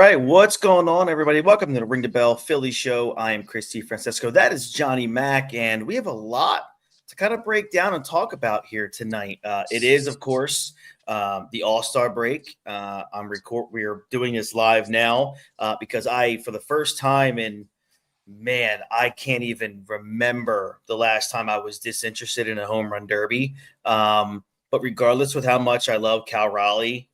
right, what's going on, everybody? Welcome to the Ring the Bell Philly Show. I am Christy Francesco. That is Johnny Mack, and we have a lot to kind of break down and talk about here tonight. It is, of course, the All-Star break. We are doing this live now because for the first time I can't even remember the last time I was disinterested in a home run derby. But regardless with how much I love Cal Raleigh,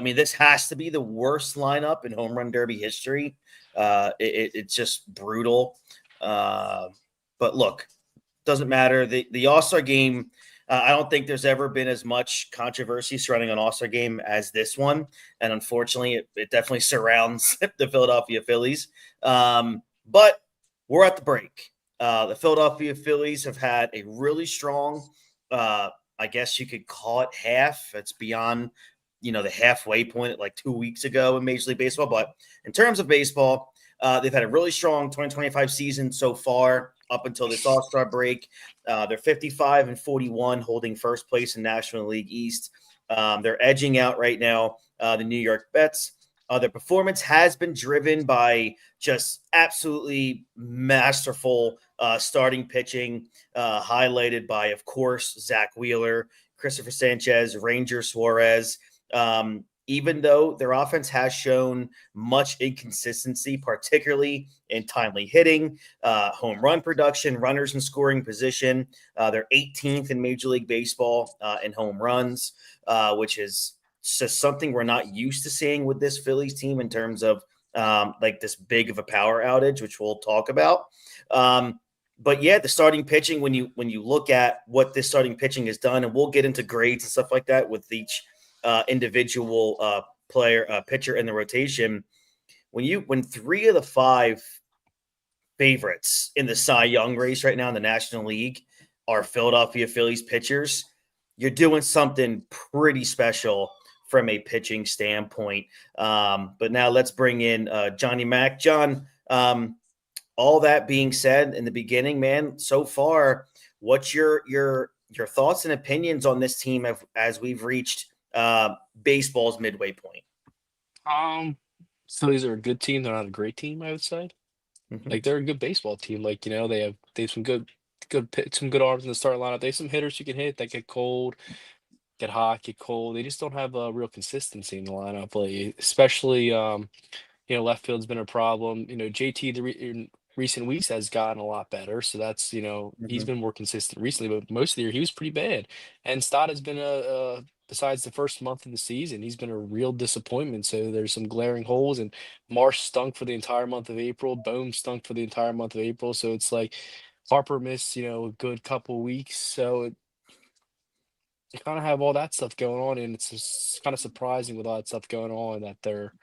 this has to be the worst lineup in home run derby history. It's just brutal. But look, doesn't matter. The All-Star game, I don't think there's ever been as much controversy surrounding an All-Star game as this one. And unfortunately, it definitely surrounds the Philadelphia Phillies. But we're at the break. The Philadelphia Phillies have had a really strong, I guess you could call it half. It's beyond the halfway point like 2 weeks ago in Major League Baseball. But in terms of baseball, they've had a really strong 2025 season so far up until this All-Star break. They're 55-41, holding first place in National League East. They're edging out right now the New York Mets. Their performance has been driven by just absolutely masterful starting pitching, highlighted by, of course, Zach Wheeler, Christopher Sanchez, Ranger Suarez. Even though their offense has shown much inconsistency, particularly in timely hitting, home run production, runners in scoring position. They're 18th in Major League Baseball in home runs, which is just something we're not used to seeing with this Phillies team in terms of like this big of a power outage, which we'll talk about. But yeah, the starting pitching, when you look at what this starting pitching has done, and we'll get into grades and stuff like that with each individual pitcher in the rotation. When 3 of the 5 favorites in the Cy Young race right now in the National League are Philadelphia Phillies pitchers, you're doing something pretty special from a pitching standpoint. But now let's bring in Johnny Mack. John, all that being said in the beginning, man, so far, what's your thoughts and opinions on this team as we've reached baseball's midway point? Phillies are a good team. They're not a great team, I would say. Mm-hmm. Like they're a good baseball team. Like they have some some good arms in the starting lineup. They have some hitters who can hit that get cold, get hot, get cold. They just don't have a real consistency in the lineup. Like especially left field's been a problem. JT in recent weeks has gotten a lot better, so that's he's Mm-hmm. been more consistent recently. But most of the year he was pretty bad. And Stott has been a besides the first month of the season, he's been a real disappointment. So there's some glaring holes. And Marsh stunk for the entire month of April. Bohm stunk for the entire month of April. So it's like Harper missed a good couple weeks. So you kind of have all that stuff going on, and it's just kind of surprising with all that stuff going on that they're.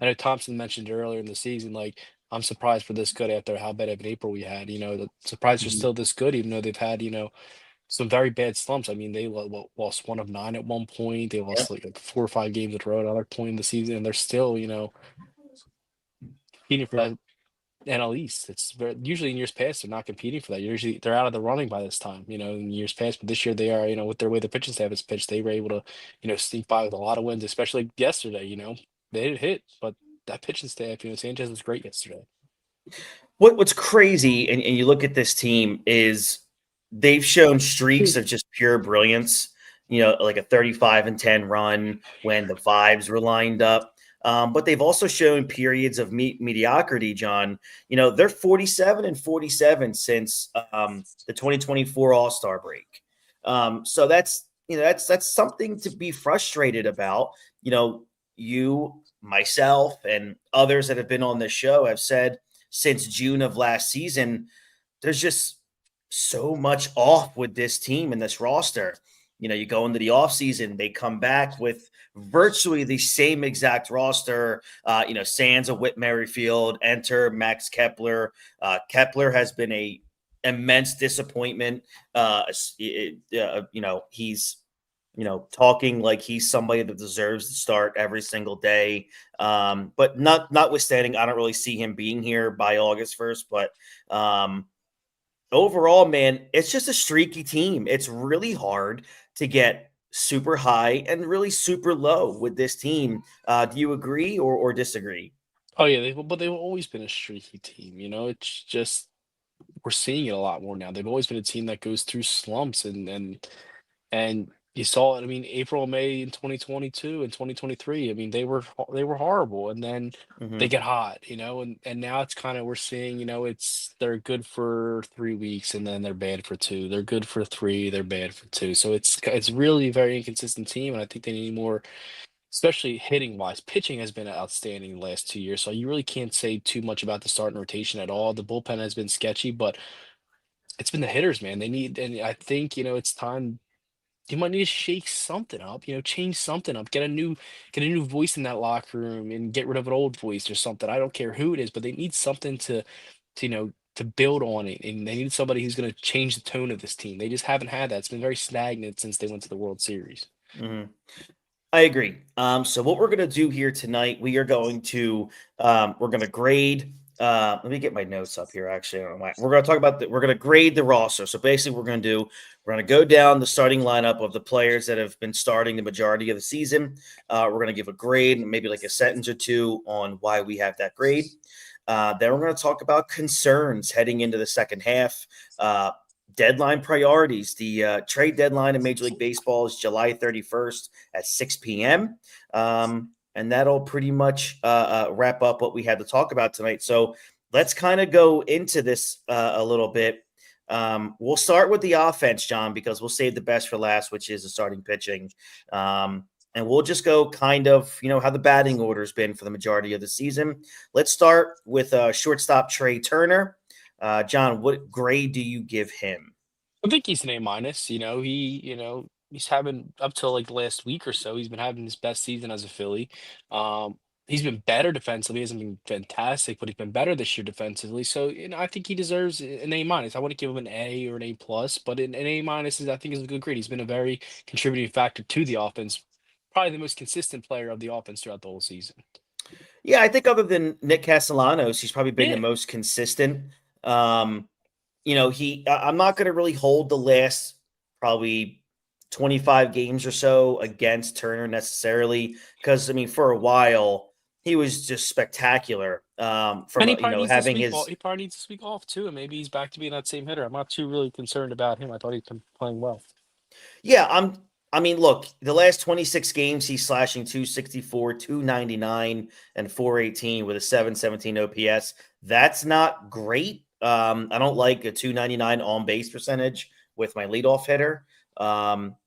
I know Thompson mentioned earlier in the season, like I'm surprised we're this good after how bad of an April we had. The surprised they're Mm-hmm. still this good, even though they've had some very bad slumps. I mean, they lost 1 of 9 at one point. They Yeah. lost like 4 or 5 games in a row at another point in the season, and they're still competing for that NL East. It's usually in years past they're not competing for that. Usually they're out of the running by this time, in years past. But this year they are, with their way the pitching staff is pitched, they were able to, sneak by with a lot of wins, especially yesterday. They didn't hit, but that pitching staff, Sanchez was great yesterday. What's crazy, and you look at this team, is they've shown streaks of just pure brilliance. Like a 35-10 run when the vibes were lined up. But they've also shown periods of mediocrity, John. They're 47-47 since the 2024 All-Star break. So that's something to be frustrated about. You, myself, and others that have been on this show have said since June of last season, there's just so much off with this team and this roster. You go into the offseason, they come back with virtually the same exact roster. Sands of Whit Merrifield, enter Max Kepler. Kepler has been a immense disappointment. He's talking like he's somebody that deserves to start every single day. But notwithstanding, I don't really see him being here by August 1st. But overall, man, it's just a streaky team. It's really hard to get super high and really super low with this team. Do you agree or disagree? Oh yeah, but they've always been a streaky team. It's just we're seeing it a lot more now. They've always been a team that goes through slumps, and you saw it. I mean, April, May in 2022 and 2023. I mean, they were horrible, and then they Hmm. get hot. And now it's kind of we're seeing. It's they're good for 3 weeks, and then they're bad for two. They're good for three, they're bad for two. So it's really a very inconsistent team, and I think they need more, especially hitting wise. Pitching has been outstanding the last 2 years, so you really can't say too much about the starting rotation at all. The bullpen has been sketchy, but it's been the hitters, man. They need, and I think it's time. You might need to shake something up, change something up, get a new voice in that locker room, and get rid of an old voice or something. I don't care who it is, but they need something to build on it, and they need somebody who's going to change the tone of this team. They just haven't had that. It's been very stagnant since they went to the World Series. Hmm. I agree. So what we're going to do here tonight, we are going to we're going to grade. Let me get my notes up here. Actually, I don't know why. We're going to talk about we're going to grade the roster. So basically, we're going to go down the starting lineup of the players that have been starting the majority of the season. We're going to give a grade, maybe like a sentence or two on why we have that grade. Then we're going to talk about concerns heading into the second half. Deadline priorities. The trade deadline in Major League Baseball is July 31st at 6 p.m. And that'll pretty much wrap up what we had to talk about tonight. So let's kind of go into this a little bit. We'll start with the offense, John, because we'll save the best for last, which is the starting pitching. And we'll just go kind of, how the batting order has been for the majority of the season. Let's start with shortstop Trey Turner. John, what grade do you give him? I think he's an A minus. He's having up till like the last week or so. He's been having his best season as a Philly. Um, he's been better defensively. He hasn't been fantastic, but he's been better this year defensively. So I think he deserves an A minus. I wouldn't give him an A or an A plus, but an A minus is I think is a good grade. He's been a very contributing factor to the offense. Probably the most consistent player of the offense throughout the whole season. Yeah, I think other than Nick Castellanos, he's probably been the Yeah. most consistent. Um, I'm not going to really hold the last probably 25 games or so against Turner necessarily because I mean for a while he was just spectacular And from he probably needs this having week off. his He probably needs this week off too, and maybe he's back to being that same hitter. I'm not too really concerned about him. I thought he'd been playing well. yeah, I mean, look, the last 26 games, he's slashing 264, 299, and 418 with a 717 OPS. That's not great. I don't like a 299 on base percentage with my leadoff hitter.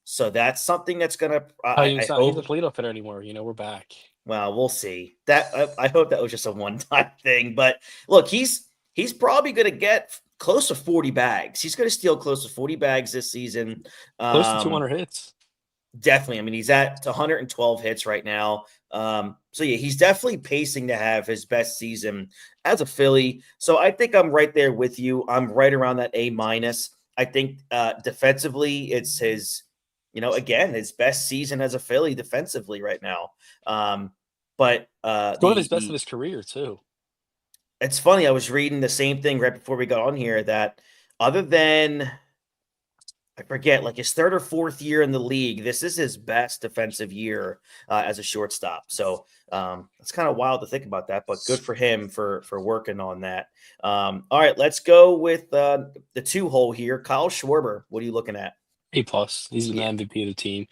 So that's something that's gonna. Oh, I he's not hope. leadoff hitter anymore. We're back. Well, we'll see. That I hope that was just a one time thing. But look, he's probably gonna get close to 40 bags. He's gonna steal close to 40 bags this season. Close to Um, 200 hits. Definitely. I mean, he's at 112 hits right now. So yeah, he's definitely pacing to have his best season as a Philly. So I think I'm right there with you. I'm right around that A minus. I think defensively, it's his, again, his best season as a Philly defensively right now. But It's one of his best of his career too. it's funny. I was reading the same thing right before we got on here that other than I forget, like his third or fourth year in the league. This is his best defensive year as a shortstop. So it's kind of wild to think about that, but good for him for working on that. All right, let's go with the two hole here. Kyle Schwarber, what are you looking at? A plus. He's been the Yeah. MVP of the team.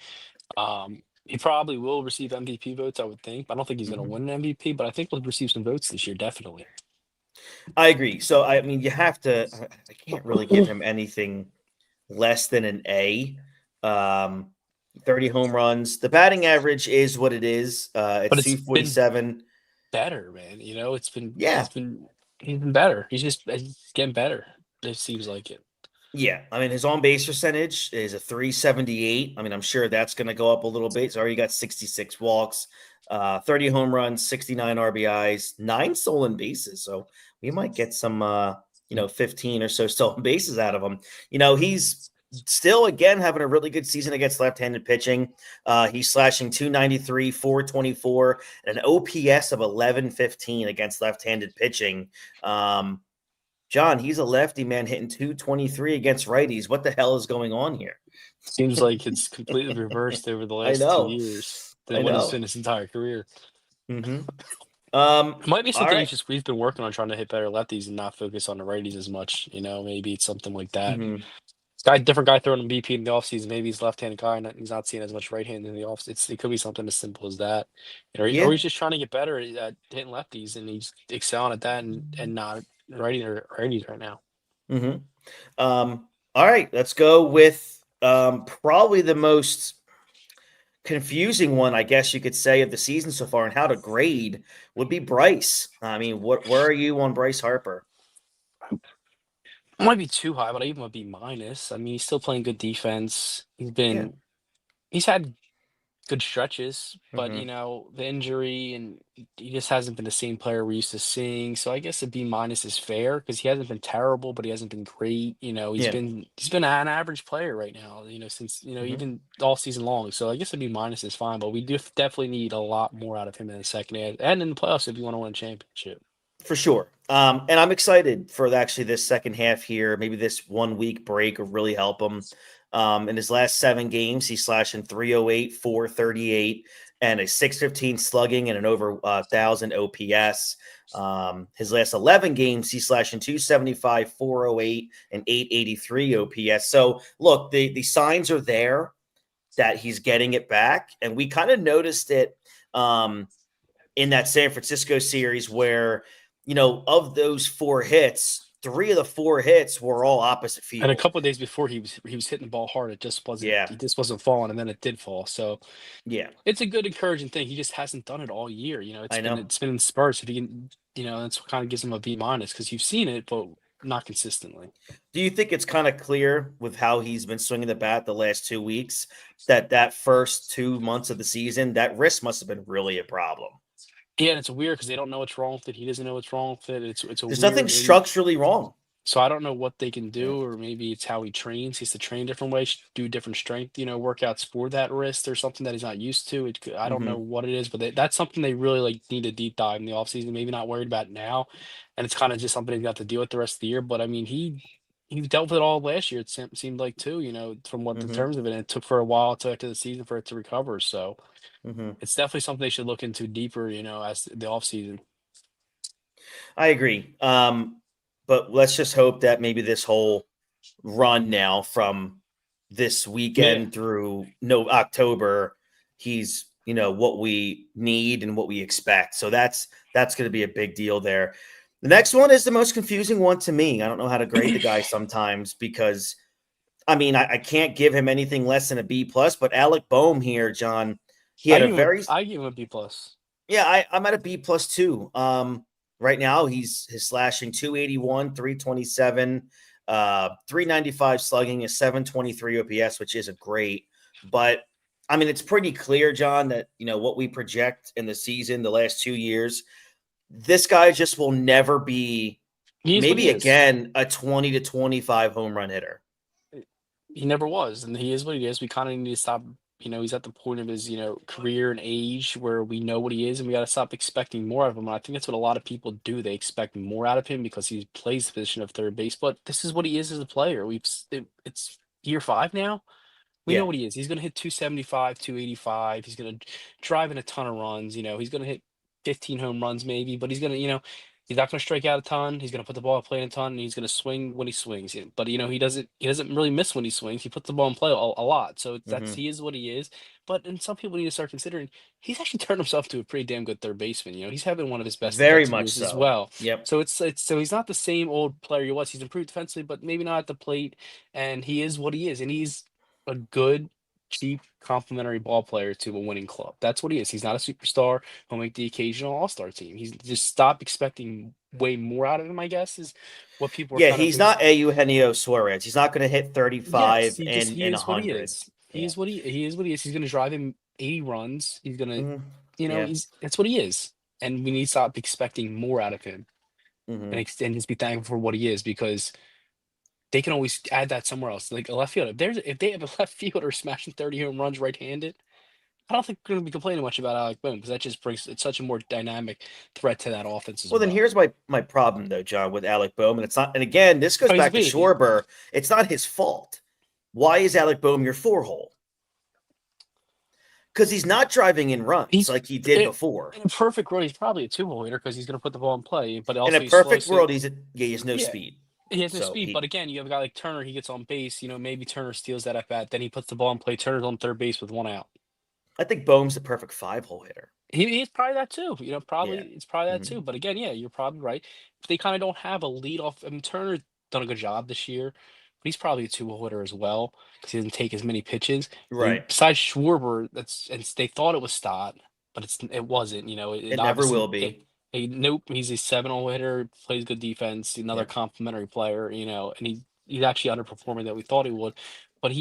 He probably will receive MVP votes, I would think. I don't think he's going to Mhm. win an MVP, but I think he'll receive some votes this year, definitely. I agree. So I mean, you have to. I can't really give him anything less than an A. Um, 30 home runs. The batting average is what it is. But It's it's been 247. better, man. Yeah. He's been better. He's getting better. It seems like it. Yeah, I mean, his on base percentage is a 378. I mean, I'm sure that's going to go up a little bit. He's already got 66 walks, 30 home runs, 69 RBIs, 9 stolen bases. So we might get some, 15 or so stolen bases out of him. He's still, again, having a really good season against left handed pitching. He's slashing 293, 424, and an OPS of 1115 against left handed pitching. John, he's a lefty man hitting 223 against righties. What the hell is going on here? Seems like it's completely reversed over the I last 2 know. years I than what it's know. been his entire career. Mm-hmm. It might be All something right. he's been working on, trying to hit better lefties and not focus on the righties as much. Maybe it's something like that. Mm-hmm. Different guy throwing him BP in the offseason. Maybe he's left-handed guy and he's not seeing as much right hand in the off. It could be something as simple as that, or Yeah. he's just trying to get better at hitting lefties and he's excelling at that and not righty or righties right now. Mm-hmm. All right. Let's go with probably the most confusing one, I guess you could say, of the season so far, and how to grade would be Bryce. I mean, where are you on Bryce Harper? It might be too high, but I even would be minus. I mean, he's still playing good defense. Yeah. He's had good stretches, but Mm-hmm. the injury and he just hasn't been the same player we're used to seeing. So I guess a B minus is fair because he hasn't been terrible, but he hasn't been great. Yeah. He's been an average player right now. Since Mm-hmm. even all season long. So I guess a B minus is fine, but we do definitely need a lot more out of him in the second half and in the playoffs if you want to win a championship. For sure. And I'm excited for actually this second half here. Maybe this 1 week break will really help him. In his last 7 games, he's slashing 308, 438, and a 615 slugging and an over 1,000 OPS. His last 11 games, he's slashing 275, 408, and 883 OPS. So, look, the signs are there that he's getting it back. And we kind of noticed it in that San Francisco series where, of those 4 hits, 3 of the 4 hits were all opposite And a field. couple of days before he was hitting the ball hard, Yeah. he just wasn't falling, and then it did fall. So Yeah. it's a good encouraging thing. He just hasn't done it all year. I know. It's been in spurts. If he can, that's what kind of gives him a B minus because you've seen it, but not consistently. Do you think it's kind of clear with how he's been swinging the bat the last 2 weeks that first 2 months of the season, that wrist must have been really a problem? Yeah, and it's weird because they don't know what's wrong with it. He doesn't know what's wrong with it. It's a There's nothing weird and structurally wrong. so I don't know what they can Yeah. do, or maybe it's how he trains. He has to train different ways, do different strength, workouts for that wrist or something that he's not used to. I don't know Mm-hmm. what it is, but that's something they really like need a deep dive in the offseason. Maybe not worried about now, and it's kind of just something he's got to deal with the rest of the year. But I mean, he dealt with it all last year. Seemed like too, from what the Mm-hmm. terms of it. And it took for a while to after the season for it to recover. So Mm-hmm. it's definitely something they should look into deeper, as the offseason. I agree. But let's just hope that maybe this whole run now from this Yeah. weekend through no October, he's what we need and what we expect. So that's going to be a big deal there. The next one is the most confusing one to me. I don't know how to grade the guy sometimes because I mean I can't give him anything less than a B plus. But Alec Boehm here, John, he had a very I give him a B plus. yeah, I'm at a B plus too. Right now he's slashing 281, 327, 395 slugging, a 723 OPS, which isn't great. But I mean, it's pretty clear, John, that what we project in the season, the last 2 years, this guy just will never be He is what he maybe is. again a 20 to 25 home run hitter. He never was, and he is what he is. We kind of need to stop. He's at the point of his, career and age where we know what he is, and we got to stop expecting more of him. And I think that's what a lot of people do. They expect more out of him because he plays the position of third base. But this is what he is as a player. It's year 5 now. We know Yeah. what he is. He's going to hit 275, 285. He's going to drive in a ton of runs. He's going to hit 15 home runs maybe, but he's going to, he's not going to strike out a ton. He's going to put the ball in play a ton, and he's going to swing when he swings. But he doesn't really miss when he swings. He puts the ball in play a lot. So Hmm. he is what he is. But and some people need to start considering he's actually turned himself to a pretty damn good third baseman. He's having one of his best Very defensive much years as so. well. Yep. So he's not the same old player he was. He's improved defensively, but maybe not at the plate. And he is what he is, and he's a good, cheap, complimentary ball player to a winning club. That's what he is. He's not a superstar. He'll make the occasional all-star team. He's just stop expecting way more out of him, I guess, is what people are Yeah, kind of he's not Eugenio Suarez. He's not going to hit yes, 35 he and is what he 100. is. Yeah. He is what he is. He's gonna drive him 80 runs. He's gonna, Hmm. Yeah. he's that's what he is. And we need to stop expecting more out of him Hmm. and just be thankful for what he is because they can always add that somewhere else. Like a left fielder. If they have a left fielder smashing 30 home runs right-handed, I don't think we're going to be complaining much about Alec Boehm because that just brings it's such a more dynamic threat to that offense as Well, then well. here's my problem though, John, with Alec Boehm, and it's not. And again, this goes Oh, he's a back to beast. Schwarber. It's not his fault. Why is Alec Boehm your 4-hole? Because he's not driving in runs He's like he did in before. a perfect world. He's probably a 2-hole hitter because he's going to put the ball in play, but In a also he's slow. perfect So world, he has no yeah, speed. he has no So speed. But again, you have a guy like Turner. He gets on base. Maybe Turner steals that at bat. Then he puts the ball in play. Turner's on third base with one out. I think Boehm's the perfect 5-hole hitter. He's probably that too. Yeah. It's probably that Mhm. too. But again, yeah, you're probably right. They kind of don't have a lead off. I mean, Turner's done a good job this year, but he's probably a 2-hole hitter as well because he doesn't take as many pitches. Right. Besides Schwarber, they thought it was Stott, but it wasn't. It It never obviously will be. nope. He's a 7-hole hitter, plays good defense, another Yeah. complimentary player. And he's actually underperforming that we thought he would, but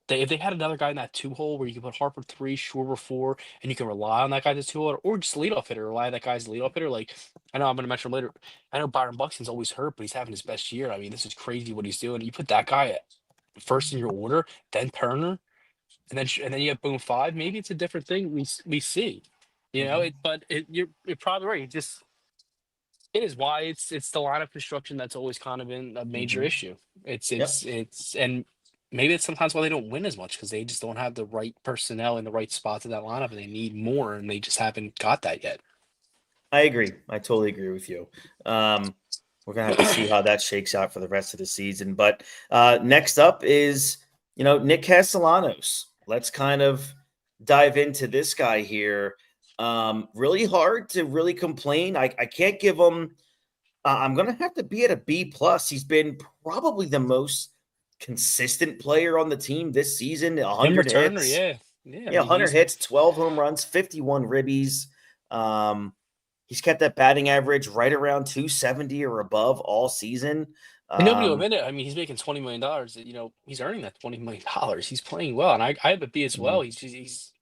if they had another guy in that 2-hole where you can put Harper 3, Schwarber 4, and you can rely on that guy as 2-hole, or just leadoff hitter, rely on that guy as leadoff hitter. Like I know I'm going to mention him later. I know Byron Buxton's always hurt, but he's having his best year. I mean, this is crazy what he's doing. You put that guy at first in your order, then Turner, and then you have Boom 5. Maybe it's a different thing we see. Mhm. You're probably right. It is why it's the lineup construction that's always kind of been a major Mhm. issue. Yep. And maybe it's sometimes why they don't win as much because they just don't have the right personnel in the right spots of that lineup, and they need more, and they just haven't got that yet. I agree. I totally agree with you. We're gonna have to see how that shakes out for the rest of the season. But next up is Nick Castellanos. Let's kind of dive into this guy here. Really hard to really complain. I can't give him. I'm gonna have to be at a B plus. He's been probably the most consistent player on the team this season. Him 100 Turner, hits. yeah, yeah. I Yeah, mean, 100 hits, 12 home runs, 51 ribbies. Um, he's kept that batting average right around 270 or above all season. and nobody will Um, admit it. I mean, he's making $20 million. He's earning that $20 million. He's playing well, and I have a B as well. mhm, He's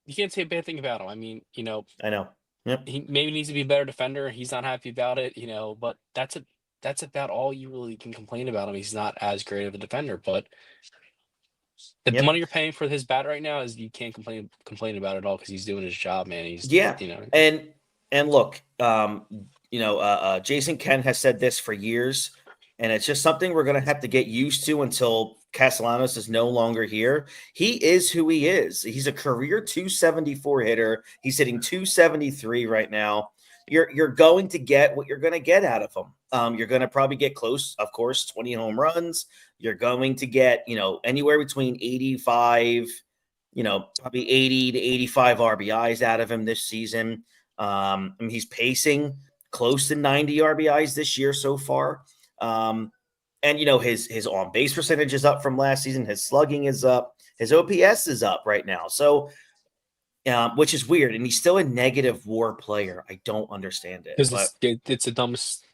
you can't say a bad thing about him. I mean, I know. Yep. he maybe needs to be a better defender. He's not happy about it, but that's about all you really can complain about him. He's not as great of a defender, but the Yep. money you're paying for his bat right now is you can't complain about it all because he's doing his job, man. Yeah. You know, And look, Jason Kent has said this for years, and it's just something we're going to have to get used to until Castellanos is no longer here. He is who he is. He's a career 274 hitter. He's hitting 273 right now. You're going to get what you're going to get out of him. You're going to probably get close, of course, 20 home runs. You're going to get, anywhere between 85, probably 80 to 85 RBIs out of him this season. I mean, he's pacing close to 90 RBIs this year so far. And his on base percentage is up from last season. His slugging is up. His OPS is up right now. So, which is weird. And he's still a negative WAR player. I don't understand it, because but it's the dumbest.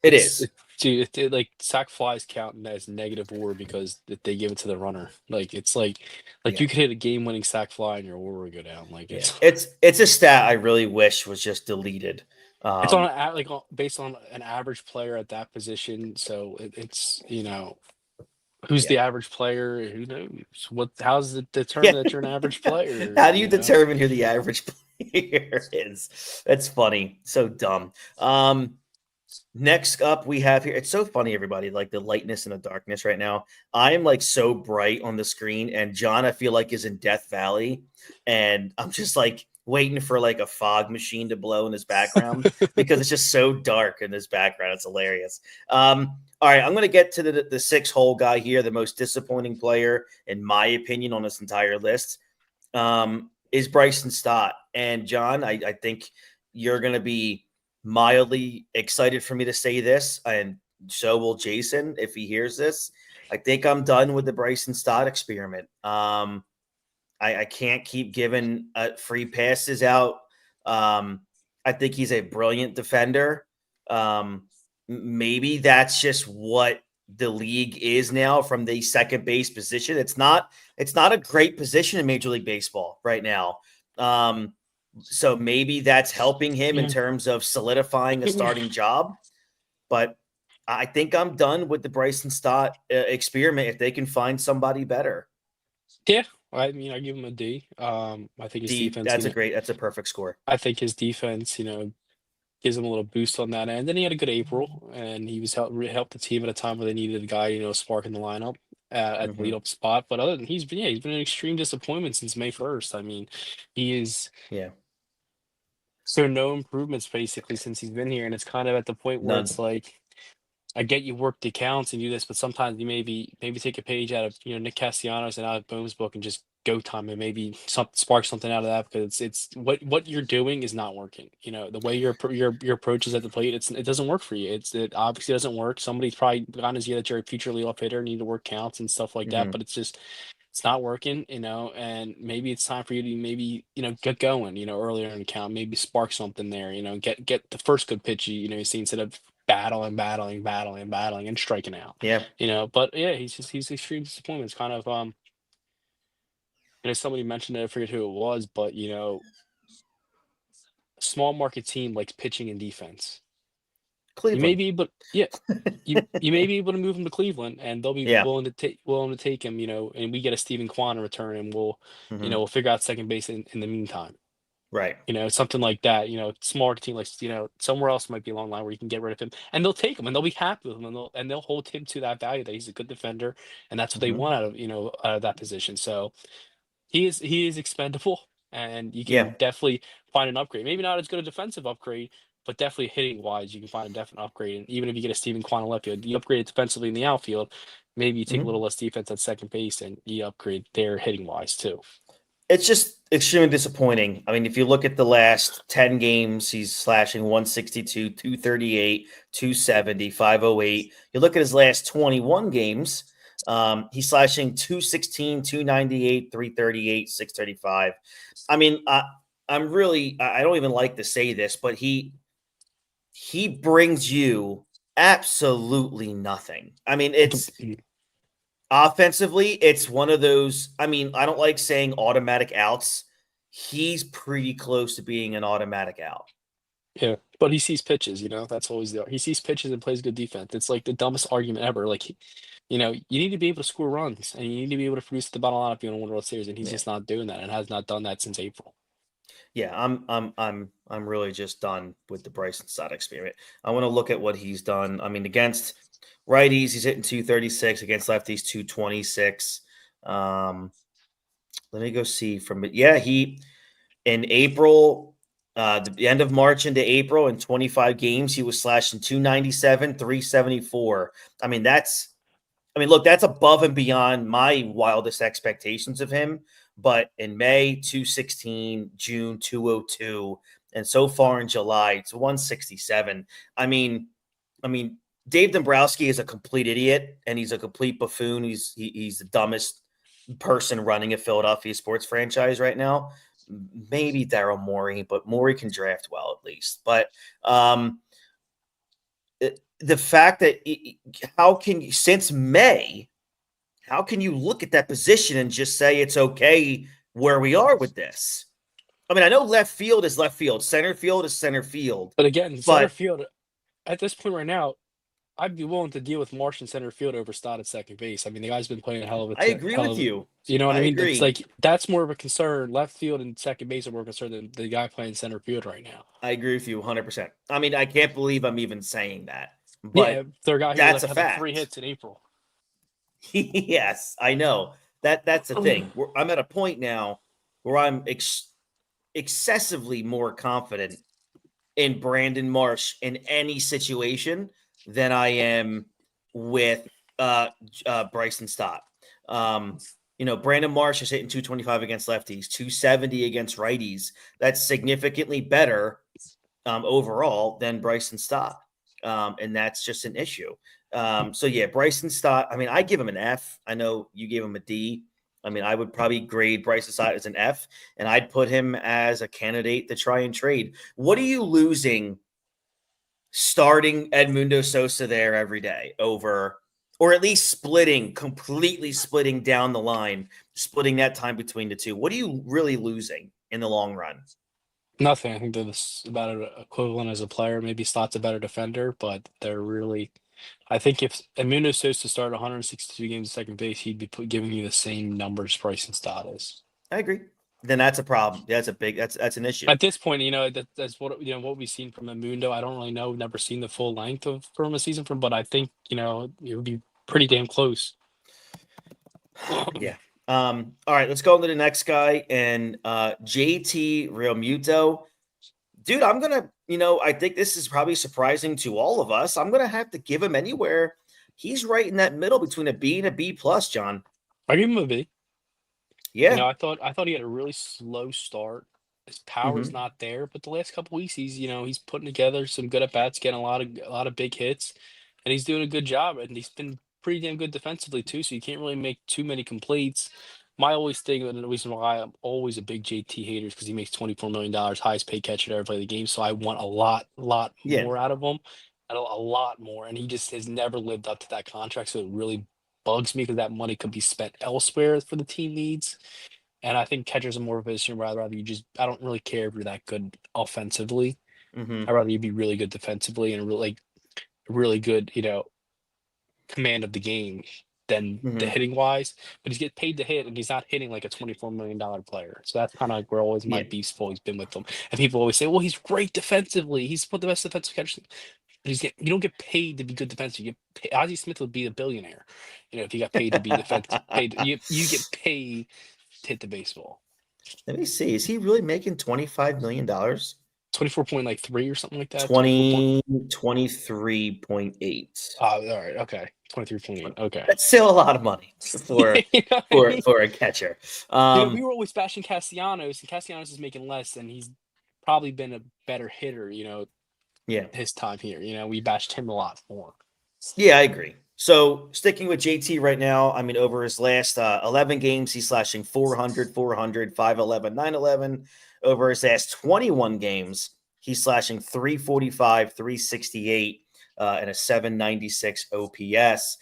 it is. Dude, like sack flies count as negative WAR because they give it to the runner. Like it's like Yeah. you could hit a game-winning sack fly and your WAR would go down. Like Yeah. It's a stat I really wish was just deleted. it's on based on an average player at that position. So it's who's Yeah. the average player? Who knows? How's it Yeah. determined that you're an average player? How do you determine who the average player is? That's funny. So dumb. Next up we have here. It's so funny, everybody. Like the lightness and the darkness right now. I am like so bright on the screen, and John, I feel like, is in Death Valley, and I'm just like waiting for like a fog machine to blow in his background because it's just so dark in this background. It's hilarious. All right, I'm going to get to the 6-hole guy here, the most disappointing player, in my opinion, on this entire list, is Bryson Stott. And John, I think you're going to be mildly excited for me to say this, and so will Jason if he hears this. I think I'm done with the Bryson Stott experiment. I can't keep giving free passes out. I think he's a brilliant defender. Maybe that's just what the league is now from the second base position. It's not a great position in Major League Baseball right now. So maybe that's helping him in terms of solidifying a starting job. But I think I'm done with the Bryson Stott experiment if they can find somebody better. Yeah, I mean, I give him a D. I think his D. defense, That's a great. That's a perfect score. I think his defense, gives him a little boost on that end. Then he had a good April, and he was helped the team at a time where they needed a guy, sparking the lineup at the Hmm. lead up spot. But other than he's been an extreme disappointment since May 1st. I mean, he is Yeah. so no improvements basically since he's been here, and it's kind of at the point where None. it's like I get you work the accounts and do this, but sometimes you maybe take a page out of Nick Castellanos and Alec Boehm's book and just go time and maybe spark something out of that because it's what you're doing is not working. The way your approach is at the plate, it doesn't work for you. It obviously doesn't work. Somebody's probably gotten his ear that you're a future leadoff hitter, need to work counts and stuff like that, Hmm. but it's not working, and maybe it's time for you to maybe, get going, earlier in the count, maybe spark something there, get the first good pitch you see instead of battling and striking out. Yeah. But yeah, he's extreme disappointment. It's kind of somebody mentioned it, I forget who it was, but a small market team likes pitching and defense. You may Cleveland. be able, yeah, you may be able to move him to Cleveland, and they'll be Yeah. willing to take him, and we get a Steven Kwan in return, and Hmm. we'll figure out second base in the meantime. Right. Something like that. Smaller team like somewhere else might be along the line where you can get rid of him, and they'll take him, and they'll be happy with him, and they'll hold him to that value that he's a good defender, and that's what they Hmm. want out of that position. So he is expendable, and you can Yeah. definitely find an upgrade. Maybe not as good a defensive upgrade, but definitely hitting wise, you can find a definite upgrade. And even if you get a Steven Kwan left field, you upgrade it defensively in the outfield. Maybe you take a Hmm. little less defense at second base, and you upgrade there hitting wise too. It's just extremely disappointing. I mean, if you look at the last 10 games, he's slashing 162, 238, 270, 508. You look at his last 21 games, he's slashing 216, 298, 338, 635. I mean, I'm really, I don't even like to say this, but he brings you absolutely nothing. I mean, it's offensively, it's one of those. I mean, I don't like saying automatic outs. He's pretty close to being an automatic out. Yeah, but he sees pitches, that's always he sees pitches and plays good defense. It's like the dumbest argument ever. Like, you need to be able to score runs and you need to be able to produce at the bottom line if you want to win World Series, and he's Yeah. just not doing that and has not done that since April. Yeah, I'm really just done with the Bryson Stott experiment. I want to look at what he's done. I mean, against righties, he's hitting 236, against lefties, 226. Um, Let me go see from it. Yeah, he in April, the end of March into April, in 25 games, he was slashing 297, 374. I mean, look, that's above and beyond my wildest expectations of him. But in May, 216, June, 202, and so far in July, it's 167. I mean, I mean, Dave Dombrowski is a complete idiot and he's a complete buffoon. He's the dumbest person running a Philadelphia sports franchise right now. Maybe Daryl Morey, but Morey can draft well at least. But the fact that how can you since May, how can you look at that position and just say it's okay where we are with this? I mean, I know left field is left field, center field is center field, But again, center but field at this point right now, I'd be willing to deal with Marsh in center field over Stott at second base. I mean, the guy's been playing a hell of a I agree hell with of, you. you know what I I mean? It's agree. like that's more of a concern. Left field and second base are more concerned than the guy playing center field right now. I agree with you 100%. I mean, I can't believe I'm even saying that, Yeah, but their guy who that's like a had like three fact. hits in April. Yes, I know. That's the thing. I'm at a point now where I'm excessively more confident in Brandon Marsh in any situation than I am with Bryson Stott. Brandon Marsh is hitting 225 against lefties, 270 against righties. That's significantly better overall than Bryson Stott. And that's just an issue. So yeah, Bryson Stott, I mean, I give him an F. I know you gave him a D. I mean, I would probably grade Bryson Stott as an F, and I'd put him as a candidate to try and trade. What are you losing starting Edmundo Sosa there every day over, or at least completely splitting down the line, splitting that time between the two? What are you really losing in the long run? Nothing. I think they're about equivalent as a player. Maybe Stott's a better defender, but they're really I think if Emilio Sosa started 162 games at second base, he'd be giving you the same numbers Bryson Stott is. I agree. Then that's a problem. That's an issue. At this point, that's what we've seen from Mundo. I don't really know. Never seen the full length of from a season from, but I think it would be pretty damn close. Yeah. All right, let's go on to the next guy and JT Realmuto. Dude, I'm gonna, I think this is probably surprising to all of us. I'm gonna have to give him anywhere. He's right in that middle between a B and a B plus, John. I give him a B. Yeah. I thought he had a really slow start. His power's Mm-hmm. not there, but the last couple weeks he's putting together some good at bats, getting a lot of big hits, and he's doing a good job. And he's been pretty damn good defensively too. So you can't really make too many complaints. My always thing, and the reason why I'm always a big JT hater is because he makes $24 million, highest paid catcher to ever play the game. So I want a lot Yeah. more out of him, and a lot more. And he just has never lived up to that contract. So it really bugs me because that money could be spent elsewhere for the team needs. And I think catchers are more of a position where I'd rather I don't really care if you're that good offensively. Mm-hmm. I'd rather you be really good defensively and really good, command of the game than the Mm-hmm. hitting wise. But he's getting paid to hit and he's not hitting like a $24 million player. So that's kind of like where always my Yeah. beef's always been with him. And people always say, well, he's great defensively. He's one of the best defensive catchers. But you don't get paid to be good defensive. You get paid, Ozzie Smith would be a billionaire, if he got paid to be defensive. You get paid to hit the baseball. Let me see. Is he really making $25 million? 24.3 or something like that. 24 point. 23.8. All right. Okay. 23.8. Okay. That's still a lot of money for You know what I for mean? for a catcher. We were always bashing Castellanos, and Castellanos is making less, and he's probably been a better hitter, Yeah. his time here. We bashed him a lot more. Yeah, I agree. So sticking with JT right now, I mean, over his last 11 games, he's slashing 400, 400, 511, 911. Over his last 21 games, he's slashing 345, 368, and a 796 OPS.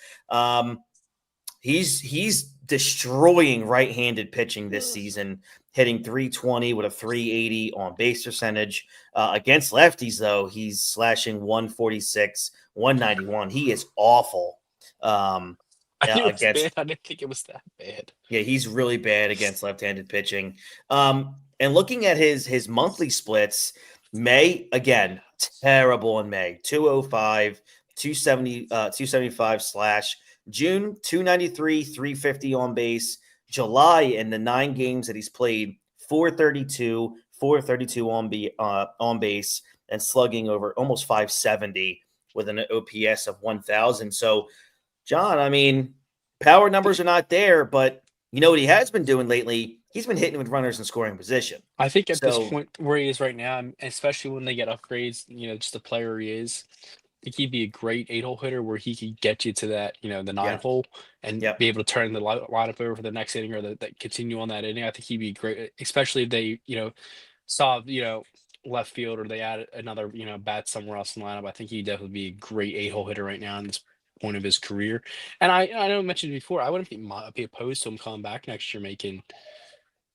He's destroying right-handed pitching this season, hitting 320 with a 380 on base percentage. Against lefties, though, he's slashing 146, 191. He is awful. I knew it was Against bad. I didn't think it was that bad. Yeah, he's really bad against left-handed pitching. And looking at his monthly splits, May again terrible in May 205, 270, 275 slash. June 293, 350 on base. July in the 9 games that he's played 432, 432 on base and slugging over almost 570 with an OPS of 1,000. So, John, I mean, power numbers are not there, but you know what he has been doing lately? He's been hitting with runners in scoring position. I think at this So, point where he is right now, especially when they get upgrades, just the player he is, I think he'd be a great 8-hole hitter where he could get you to that, the yeah, 9-hole and yeah. be able to turn the lineup over for the next inning or that continue on that inning. I think he'd be great, especially if they, saw, left field or they add another, bat somewhere else in the lineup. I think he'd definitely be a great 8-hole hitter right now in this point of his career. And I know I mentioned before, I wouldn't be opposed to him coming back next year making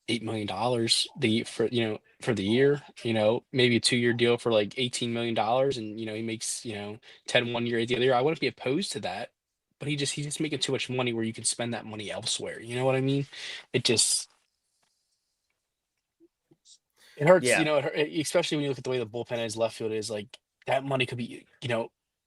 $8 million for the year, maybe a 2-year deal for like $18 million, and he makes 10 1 year the other year. I wouldn't be opposed to that, but he's just making too much money where you can spend that money elsewhere. You know what I mean? It just it hurts, Yeah. especially when you look at the way the bullpen is, left field is like that money could be,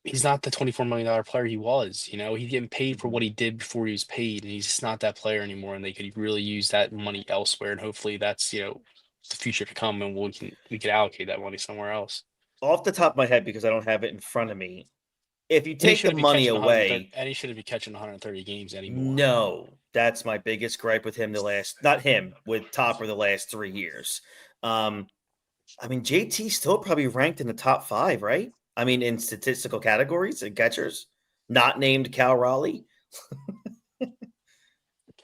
he's not the $24 million player he was. He's getting paid for Mhm. what he did before he was paid, and he's just not that player anymore. And they could really use that money elsewhere, and hopefully that's the future to come, and we can allocate that money somewhere else. Off the top of my head, because I don't have it in front of me, if you And he take the shouldn't be money catching 130, away, and he shouldn't be catching 130 games anymore. no, that's my biggest gripe with him not him, with Topper the last 3 years. I mean, JT still probably ranked in the top 5, right? I mean, in statistical categories and catchers, not named Cal Raleigh.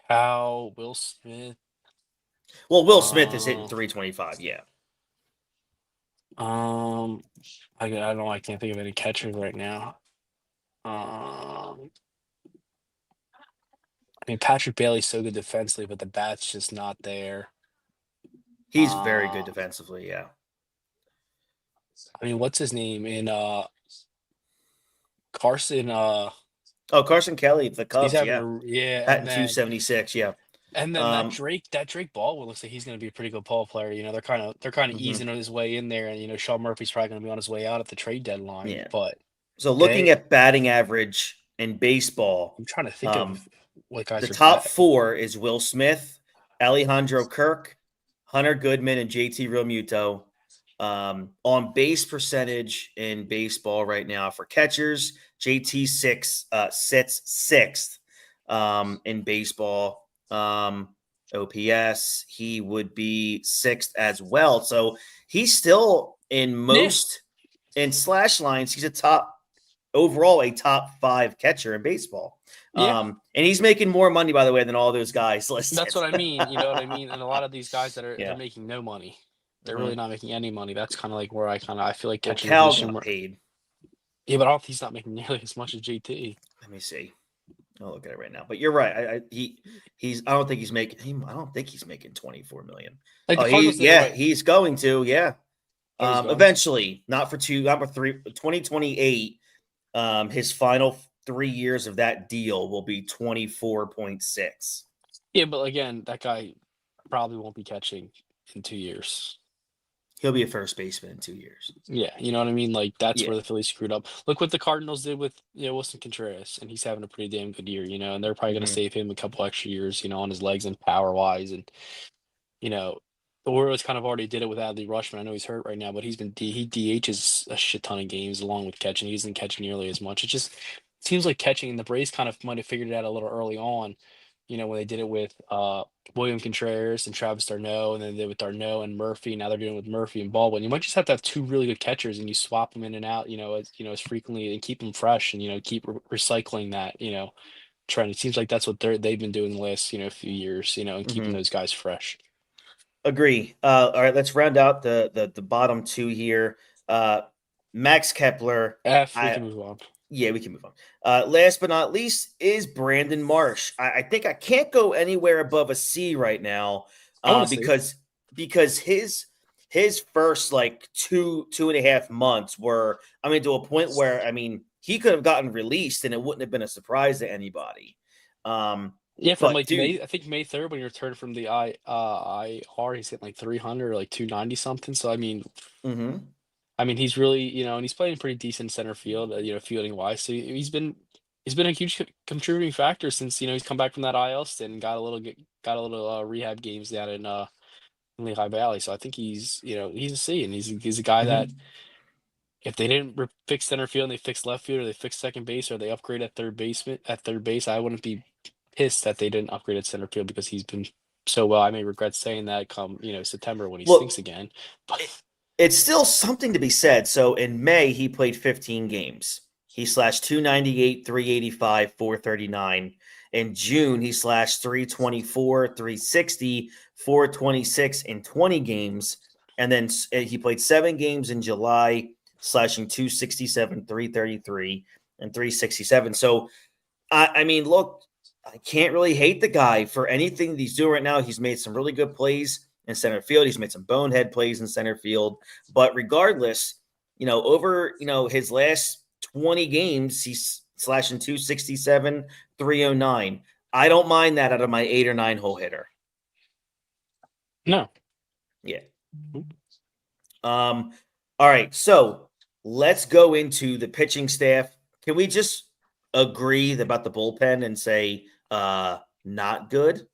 Cal, Will Smith, Well, Will Smith is hitting uh, 325. Yeah. um, I don't know. I can't think of any catchers right now. Um, I mean, Patrick Bailey's so good defensively, but the bat's just not there. He's very good Uh, defensively. Yeah. I mean, what's his name in Carson, Oh, Carson Kelly, the he's Cubs, having yeah, a yeah, batting 276, yeah. and then Um, That Drake Baldwin looks like he's going to be a pretty good ball player. They're kind of mhm, easing his way in there, and Sean Murphy's probably going to be on his way out at the trade deadline. yeah. But So looking they, at batting average in baseball, I'm trying to think of um, what the guys are top bat. four is Will Smith, Alejandro Kirk, Hunter Goodman, and JT Realmuto. On base percentage in baseball right now for catchers, JT sits sixth in baseball. OPS, he would be sixth as well. So he's still in Yeah, most in slash lines. He's overall a top five catcher in baseball. yeah. And he's making more money, by the way, than all those guys That's listed. what I mean. You know what I mean? And a lot of these guys they're Yeah. making no money. They're really Mhm. not making any money. That's kind of like where I feel like Well, catching a Cal position got where paid. yeah, but I don't think he's not making nearly as much as JT. Let me see. I'll look at it right now. But you're right. He's. I don't think he's making. I don't think he's making 24 million. Like Oh, the Cardinals did it right. he's going to. Yeah. Oh, he's going. Eventually, not for two, not for three. 2028. His final 3 years of that deal will be 24.6. Yeah, but again, that guy probably won't be catching in 2 years. He'll be a first baseman in 2 years. Yeah, you know what I mean? Like that's Yeah. where the Phillies screwed up. Look what the Cardinals did with Wilson Contreras, and he's having a pretty damn good year, and they're probably going to Mhm. save him a couple extra years, on his legs and power wise, and you know, the Orioles kind of already did it with Adley Rutschman. I know he's hurt right now, but he DHs a shit ton of games along with catching. He isn't catching nearly as much. It just seems like catching, and the Braves kind of might have figured it out a little early on. When they did it with William Contreras and Travis d'Arnaud, and then they did with d'Arnaud and Murphy. Now they're doing it with Murphy and Baldwin. You might just have to have two really good catchers, and you swap them in and out, as frequently and keep them fresh, and keep recycling that, trend. It seems like that's what they've been doing the last few years, and keeping Mhm. those guys fresh. Agree. All right, let's round out the bottom two here. Uh, Max Kepler. F, we I can move on. Yeah, we can move on. Last but not least is Brandon Marsh. I think I can't go anywhere above a C right now, I want to see. because his first like two and a half months were, I mean, to a point where, I mean, he could have gotten released and it wouldn't have been a surprise to anybody. Yeah, from But like dude, I think May 3rd when he returned from the IR, he's hitting like 300 or like 290 something. So mhm. I mean he's really, and he's playing pretty decent center field, fielding wise. So he's been a huge contributing factor since he's come back from that IL stint and got a little rehab games down in Lehigh Valley. So I think he's a C, and he's a guy that Mhm. if they didn't fix center field and they fixed left field or they fixed second base or they upgrade at third base, I wouldn't be pissed that they didn't upgrade at center field because he's been so well. I may regret saying that come September when he stinks Well, again. But it, it's still something to be said. So in May, he played 15 games. He slashed 298, 385, 439. In June, he slashed 324, 360, 426 in 20 games. And then he played 7 games in July, slashing 267, 333, and 367. So, I mean, look, I can't really hate the guy for anything that he's doing right now. He's made some really good plays in center field. He's made some bonehead plays in center field. But regardless, over his last 20 games, he's slashing 267, 309. I don't mind that out of my 8 or 9 hole hitter. no, Yeah. Um, all right. So let's go into the pitching staff. Can we just agree about the bullpen and say not good?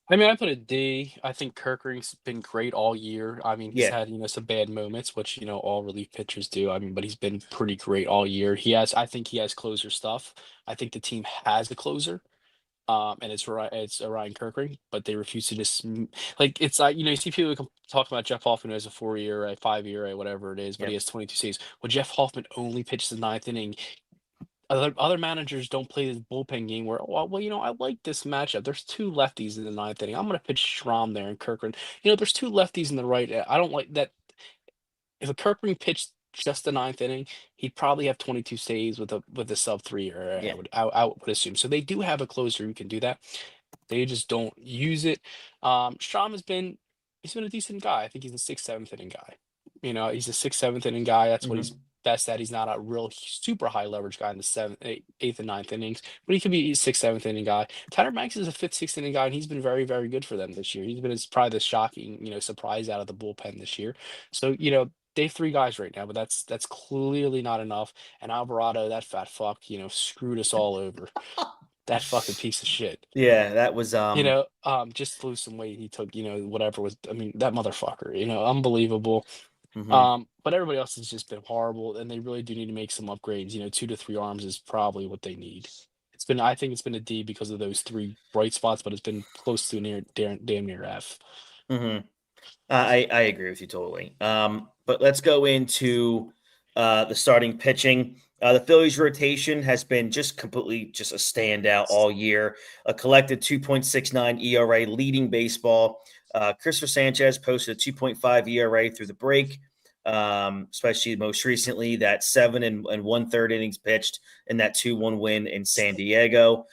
I mean I put a D. I think Kirkering's been great all year. I mean he's Yeah. had some bad moments, which all relief pitchers do. I mean, but he's been pretty great all year. I think he has closer stuff. I think the team has a closer. And it's Ryan Kirkring, but they refuse to just like it's like you see people talk about Jeff Hoffman who has a 4 year, a 5 year, whatever it is, but he Yep. has 22 saves. Well, Jeff Hoffman only pitches the ninth inning. Other managers don't play this bullpen game where well I like this matchup. There's two lefties in the ninth inning. I'm gonna pitch Schramm there and Kirkring. There's two lefties in the right. I don't like that. If a Kirkring pitched just the ninth inning, he'd probably have 22 saves with a sub 3 year. I Yeah. would I would assume. So they do have a closer who can do that. They just don't use it. Strom he's been a decent guy. I think he's a sixth, seventh inning guy. He's a sixth, seventh inning guy. That's what he's Mhm. best that he's not a real super high leverage guy in the seventh, eighth, and ninth innings, but he could be a sixth, seventh inning guy. Tyler Banks is a fifth, sixth inning guy, and he's been very, very good for them this year. He's been probably the shocking, surprise out of the bullpen this year. So, they have three guys right now, but that's clearly not enough. And Alvarado, that fat fuck, screwed us all over. That fucking piece of shit. Yeah, that was Just to lose some weight, he took, whatever was. I mean, that motherfucker, unbelievable. mhm. But everybody else has just been horrible, and they really do need to make some upgrades. 2 to 3 arms is probably what they need. I think it's been a D because of those 3 bright spots, but it's been close to damn near F. Mhm. I agree with you totally. But let's go into the starting pitching. The Phillies rotation has been just completely just a standout all year. A collected 2.69 ERA leading baseball. Christopher Sanchez posted a 2.5 ERA through the break, especially most recently that 7 and 1/3 innings pitched in that 2-1 win in San Diego.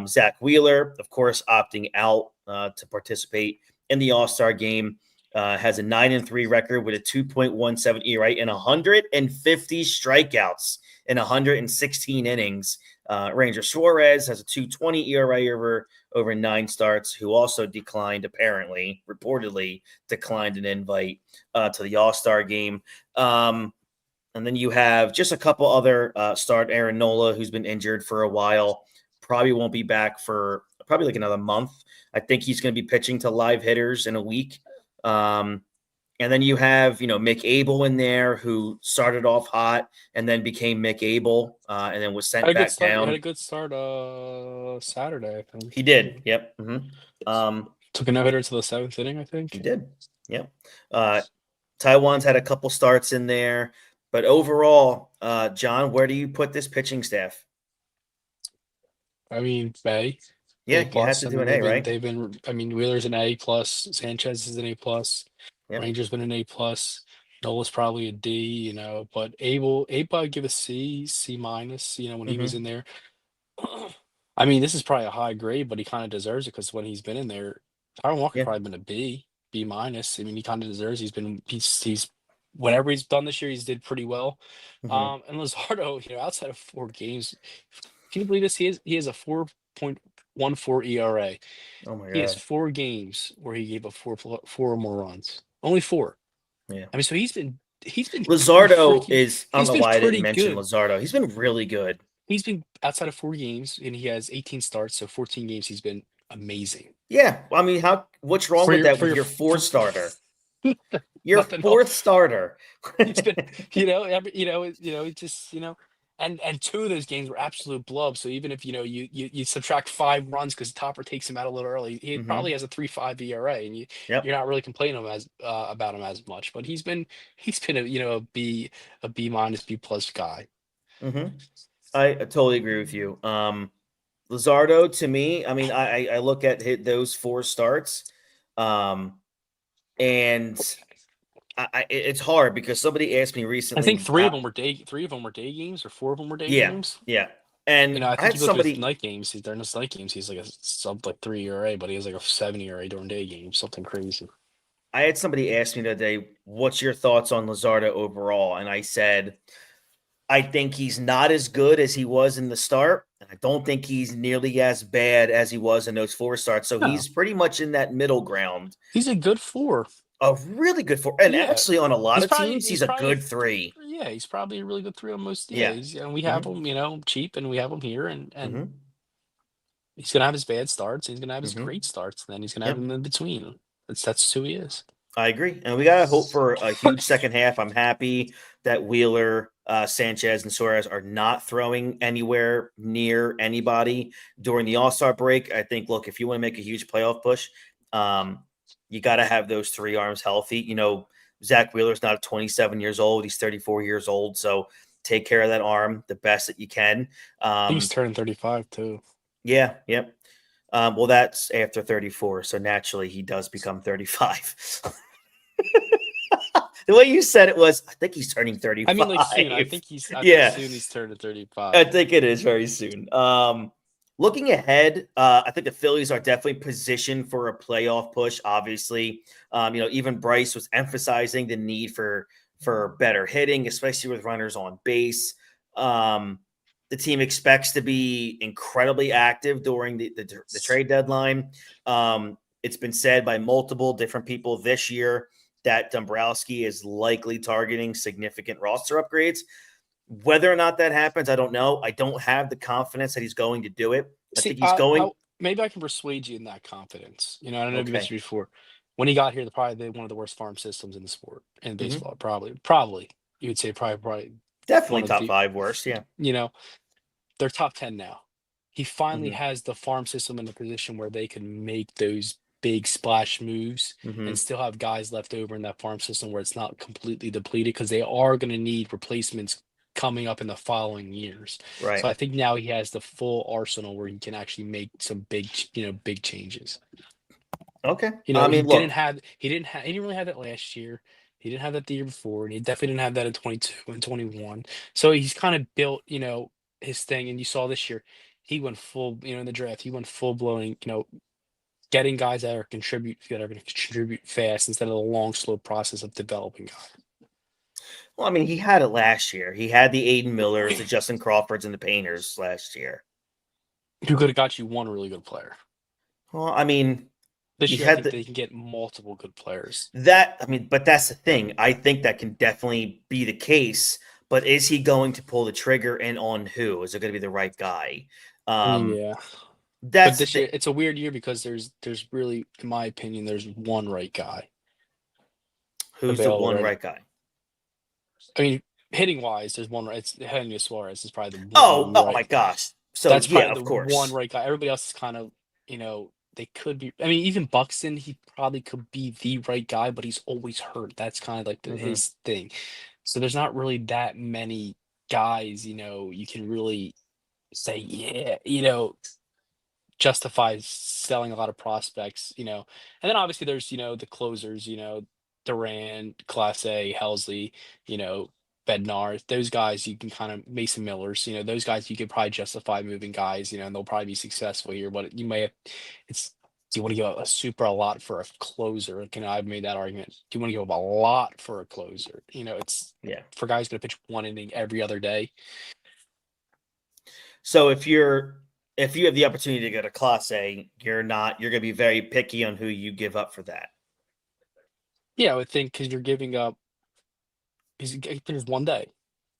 Zach Wheeler, of course, opting out to participate in the All-Star game. Has a 9-3 record with a 2.17 ERA and 150 strikeouts in 116 innings. Ranger Suarez has a 2.20 ERA over 9 starts, who also reportedly declined an invite to the All-Star game. And then you have just a couple other start. Aaron Nola, who's been injured for a while, probably won't be back for probably like another month. I think he's going to be pitching to live hitters in a week. And then you have, Mick Abel in there, who started off hot and then became Mick Abel, and then was sent back He had a down. good start Saturday, I think. He did. Yep. Took a no-hitter to the 7th inning, I think. He did. Yep. Taiwan's had a couple starts in there, but overall, John, where do you put this pitching staff? I mean, A. Yeah, A you have plus. to I do mean, an A, right? Wheeler's an A plus. Sanchez is an A plus. Yep. Ranger's been an A plus. Nola's probably a D, but Abel I'd give a C minus, when he was Mm-hmm. in there. I mean, this is probably a high grade, but he kind of deserves it because when he's been in there, Tyron Walker's Yeah. probably been a B minus. I mean, he kind of deserves. He's whatever he's done this year, he's did pretty well. Mm-hmm. And Luzardo, outside of 4 games, can you believe this? He has a 4.14 ERA. Oh my He has God. 4 games where he gave up four or more runs. Only 4. Yeah. I mean, so he's been Luzardo is, I don't know why I didn't pretty mention good. Luzardo. He's been really good. He's been outside of 4 games, and he has 18 starts, so 14 games. He's been amazing. Yeah. I mean, what's wrong with that with your fourth for starter? Your nothing else. fourth starter. He's been, it just, and 2 of those games were absolute blubs. So even if you subtract 5 runs because Topper takes him out a little early, he probably has a 3.5 ERA, and Yep. you're not really complaining about him as much. But he's been a B minus B plus guy. Mm-hmm. I totally agree with you. Luzardo, to me, I mean, I look at those 4 starts, and it's hard because somebody asked me recently. I think 3 of them were day games, or 4 of them were day games. Yeah. And I I think had you look somebody at his night games. During his night games, he's like a sub 3 ERA, but he has like a 7 ERA during day games. Something crazy. I had somebody ask me today, what's your thoughts on Luzardo overall? And I said, I think he's not as good as he was in the start. I don't think he's nearly as bad as he was in those 4 starts. So he's pretty much in that middle ground. He's a good 4. A really good 4. And actually, on a lot of teams, he's a good 3. Yeah, he's probably a really good 3 on most. Yeah. And we have him, cheap, and we have him here, and Mm-hmm. he's gonna have his bad starts. He's gonna have his Mm-hmm. great starts, and then he's gonna have him in between. That's who he is. I agree. And we got to hope for a huge second half. I'm happy that Wheeler, Sanchez, and Suarez are not throwing anywhere near anybody during the All-Star break. I think, look, if you want to make a huge playoff push, you got to have those 3 arms healthy. Zach Wheeler's not 27 years old. He's 34 years old. So take care of that arm the best that you can. He's turning 35 too. Yeah. Yep. Well, that's after 34, so naturally he does become 35. The way you said it was, I think he's turning 35. I mean, like soon. I think soon he's turning 35. I think it is very soon. Looking ahead, I think the Phillies are definitely positioned for a playoff push. Obviously, even Bryce was emphasizing the need for for better hitting, especially with runners on base. The team expects to be incredibly active during the trade deadline. It's been said by multiple different people this year that Dombrowski is likely targeting significant roster upgrades. Whether or not that happens, I don't know. I don't have the confidence that he's going to do it. I See, think he's going. maybe I can persuade you in that confidence. I don't know if you Okay. mentioned before. When he got here, one of the worst farm systems in the sport in Mm-hmm. baseball. Probably you would say probably Definitely one of top the. 5 worst. Yeah. You know, they're top 10 now. He finally Mm-hmm. has the farm system in a position where they can make those big splash moves Mm-hmm. and still have guys left over in that farm system where it's not completely depleted because they are going to need replacements coming up in the following years. So Right. I think now he has the full arsenal where he can actually make some big changes. Okay. I mean, look. He didn't really have that last year. He didn't have that the year before, and he definitely didn't have that in 22 and 21. So he's kind of built, his thing. And you saw this year, he went full, in the draft, he went full blown, getting guys that are going to contribute fast instead of the long, slow process of developing guys. Well, I mean, he had it last year. He had the Aiden Millers, the Justin Crawfords, and the Painters last year. Who could have got you one really good player. Well, I mean, This he year, I had think they can get multiple good players. but that's the thing. I think that can definitely be the case. But is he going to pull the trigger and on who? Is it going to be the right guy? Yeah. But That's the this thing. year, it's a weird year because there's really, in my opinion, there's one right guy Who's the available one right. right guy? I mean, hitting wise, there's one right. It's Henry Suarez is probably the Oh, one oh my right. gosh. So That's yeah, probably of the one course. right guy. Everybody else is kind of, they could be. I mean, even Buxton, he probably could be the right guy, but he's always hurt. That's kind of like Mm-hmm. his thing. So there's not really that many guys, you can really say, yeah, justifies selling a lot of prospects, And then obviously there's, the closers, Duran, Class A, Helsley, Bednar, those guys you can kind of Mason Millers, those guys you could probably justify moving guys, and they'll probably be successful here. But you may have it's do you want to give up a lot for a closer? I've made that argument. Do you want to give up a lot for a closer? It's Yeah. for guys going to pitch one inning every other day. So if you have the opportunity to go to Class A, you're going to be very picky on who you give up for that. Yeah, I would think because you're giving up. He's pitches one day.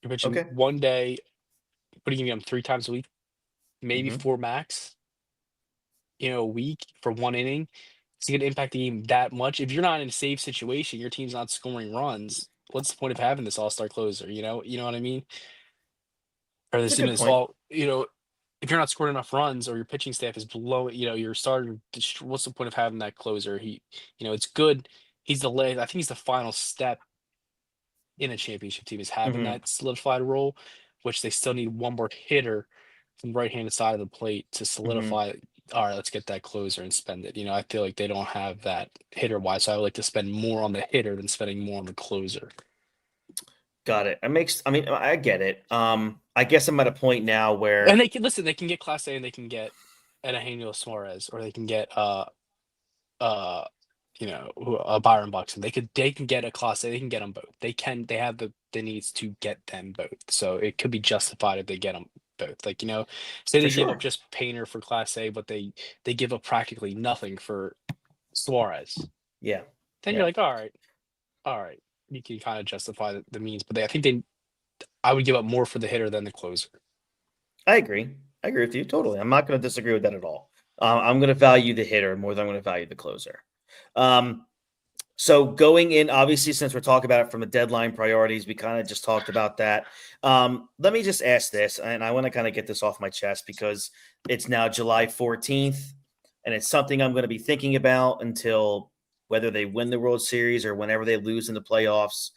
You're pitching Okay. one day. What are you giving him 3 times a week? Maybe Mm-hmm. 4 max. A week for one inning. It's going to impact the game that much. If you're not in a safe situation, your team's not scoring runs. What's the point of having this all-star closer? You know what I mean? Or It's a this in good this point. all. If you're not scoring enough runs or your pitching staff is below, your starter. What's the point of having that closer? It's good. He's the last. I think he's the final step in a championship team is having Mm-hmm. that solidified role, which they still need one more hitter from the right-handed side of the plate to Mm-hmm. solidify. All right, let's get that closer and spend it. I feel like they don't have that hitter-wise, so I would like to spend more on the hitter than spending more on the closer. Got it. I get it. I guess I'm at a point now And where they can listen. They can get Class A, and they can get Eugenio Suarez, or they can get uh Byron Buxton. They can get a Class A. They can get them both. They have the needs to get them both. So it could be justified if they get them both. Like, say for they give up sure. just Painter for Class A, but they give up practically nothing for Suarez. Yeah. Then Yeah. you're like, all right, you can kind of justify the means. But I would give up more for the hitter than the closer. I agree. I agree with you totally. I'm not going to disagree with that at all. I'm going to value the hitter more than I'm going to value the closer. So going in, obviously, since we're talking about it from the deadline priorities, we kind of just talked about that. Let me just ask this, and I want to kind of get this off my chest because it's now July 14th, and it's something I'm going to be thinking about until whether they win the World Series or whenever they lose in the playoffs.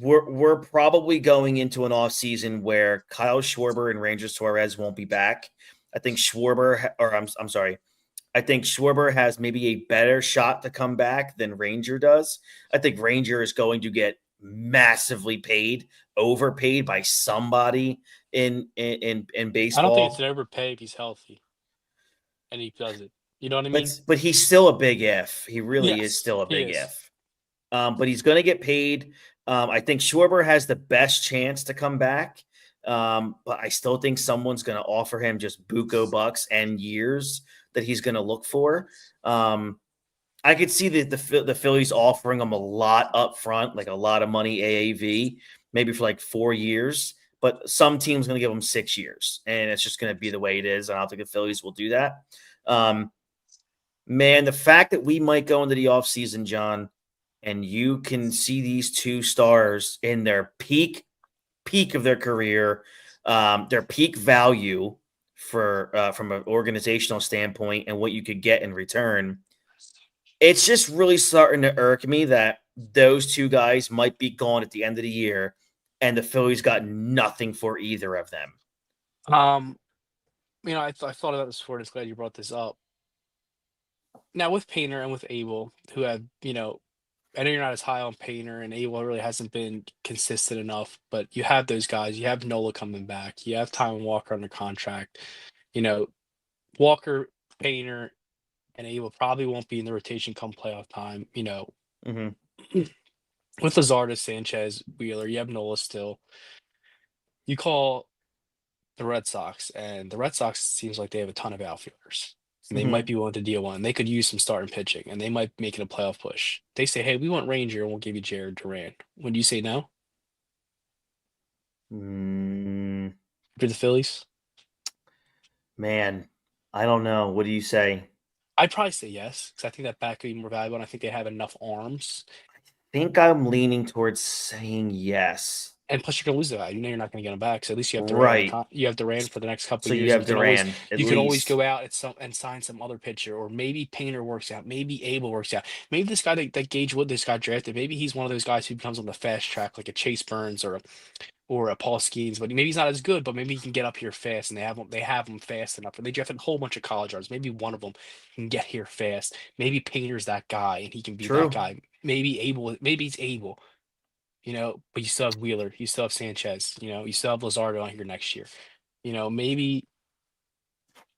We're probably going into an off season where Kyle Schwarber and Ranger Suarez won't be back. I think I'm sorry. I think Schwarber has maybe a better shot to come back than Ranger does. I think Ranger is going to get massively overpaid by somebody in I don't think it's baseball. an overpay if he's healthy and he does it. You know what I mean? But he's still a big if. He really is Yes, still a he big is. if. but he's going to get paid. I think Schwarber has the best chance to come back, but I still think someone's going to offer him just buco bucks and years that he's going to look for. I could see the Phillies offering him a lot up front, like a lot of money AAV, maybe for like 4 years. But some team's going to give him 6 years, and it's just going to be the way it is. I don't think the Phillies will do that. Man, the fact that we might go into the offseason, John, and you can see these two stars in their peak of their career, their peak value for from an organizational standpoint and what you could get in return. It's just really starting to irk me that those two guys might be gone at the end of the year, and the Phillies got nothing for either of them. I thought about this before. Just glad you brought this up. Now with Painter and with Abel, who have, I know you're not as high on Painter, and Abel really hasn't been consistent enough, but you have those guys. You have Nola coming back. You have Taijuan Walker under contract. Walker, Painter, and Abel probably won't be in the rotation come playoff time. Mm-hmm. With Lazardo, Sanchez, Wheeler, you have Nola still. You call the Red Sox, and the Red Sox seems like they have a ton of outfielders. And they might be willing to deal one. They could use some starting pitching, and they might make it a playoff push. They say, "Hey, we want Ranger, and we'll give you Jared Duran." Would you say no? For the Phillies? Man, I don't know. What do you say? I'd probably say yes, because I think that back could be more valuable, and I think they have enough arms. I think I'm leaning towards saying yes. And plus, you're going to lose the guy. You're not going to get him back. So at least you have Duran. Right. You have Duran for the next couple So of years. you have Duran. You can always go out and sign some other pitcher, or maybe Painter works out. Maybe Abel works out. Maybe this guy that Gage Wood this got drafted. Maybe he's one of those guys who becomes on the fast track, like a Chase Burns or a Paul Skeens. But maybe he's not as good. But maybe he can get up here fast, and they have him fast enough. And they drafted a whole bunch of college arms. Maybe one of them can get here fast. Maybe Painter's that guy, and he can be that guy. Maybe Abel. Maybe he's Abel. But you still have Wheeler, you still have Sanchez, you still have Lazardo on here next year. Maybe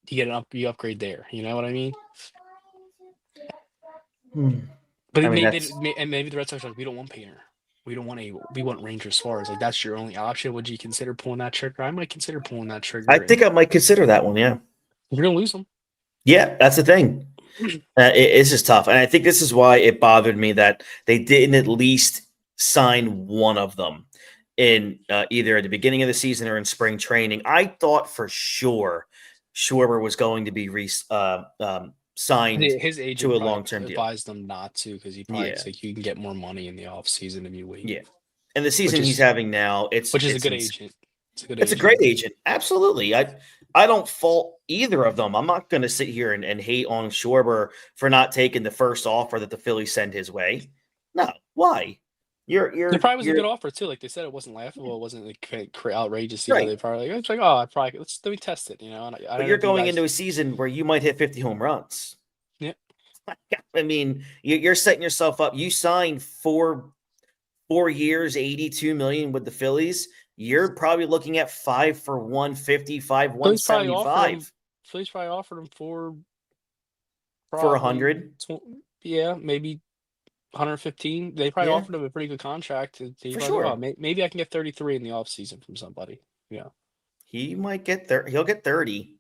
you get you upgrade there. You know what I mean? But maybe the Red Sox are like, we don't want Painter. We don't want Abel. We want Ranger Suarez. Like, that's your only option. Would you consider pulling that trigger? I might consider pulling that trigger. I think I might consider that one, yeah. You're going to lose them. Yeah, that's the thing. It's just tough. And I think this is why it bothered me that they didn't at least sign one of them in either at the beginning of the season or in spring training. I thought for sure Schwarber was going to be signed his agent to a long-term deal. Advised them not to, because he probably like, you can get more money in the offseason if you wait. Yeah. And the season he's having now, it's a good agent. It's a great agent. Absolutely. I don't fault either of them. I'm not going to sit here and hate on Schwarber for not taking the first offer that the Phillies send his way. No. Why? It probably was a good offer too. Like they said, it wasn't laughable. It wasn't like outrageous. Right. They probably it's like, oh, let me test it. But you're going into a season where you might hit 50 home runs. Yeah. I mean, you're setting yourself up. You signed 4 years, $82 million with the Phillies. You're probably looking at 5 for 150, 5 175. Phillies probably offered him for 100. Yeah, maybe 115. They probably offered him a pretty good contract. For sure. Oh, maybe I can get 33 in the offseason from somebody. Yeah. He might get there. He'll get 30.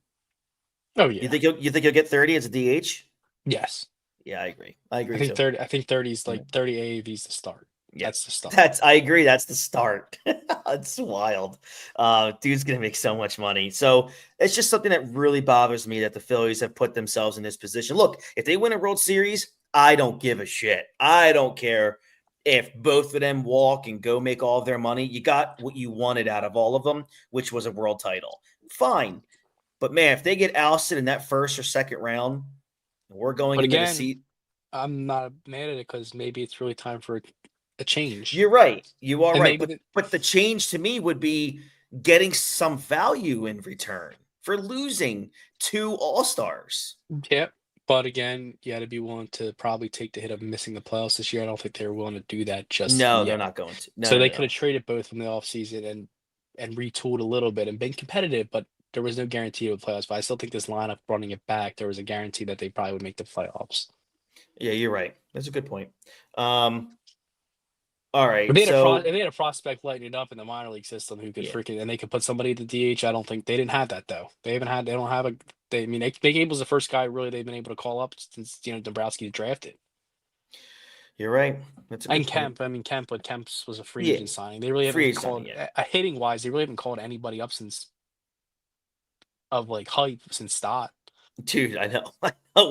Oh yeah. You think he'll get 30 as a DH? Yes. Yeah, I agree. I think 30. I think 30 is like 30 AAVs to start. Yeah. That's the start. I agree. That's the start. It's wild. Dude's gonna make so much money. So it's just something that really bothers me that the Phillies have put themselves in this position. Look, if they win a World Series, I don't give a shit. I don't care if both of them walk and go make all of their money. You got what you wanted out of all of them, which was a world title. Fine. But man, if they get ousted in that first or second round, we're going into the seat. I'm not mad at it because maybe it's really time for a change. You're right. You are right. But the change to me would be getting some value in return for losing 2 All-Stars. Yeah. But again, you got to be willing to probably take the hit of missing the playoffs this year. I don't think they're willing to do that just yet. They're not going to. They could have traded both from the offseason and retooled a little bit and been competitive, but there was no guarantee of playoffs. But I still think this lineup running it back, there was a guarantee that they probably would make the playoffs. Yeah, you're right. That's a good point. All If right. they had a So if they had a prospect lighting it up in the minor league system who could yeah, freaking and they could put somebody at the DH, I don't think they didn't have that though. They don't have a they I mean Big Abe was the first guy really they've been able to call up since Dombrowski drafted. you're right. That's a And good point. Kemp, I mean Kemp, but Kemp's was a free Yeah, agent signing. They really free haven't agent signing. called Yeah, hitting wise, they really haven't called anybody up since of like hype since Stott. dude, I know.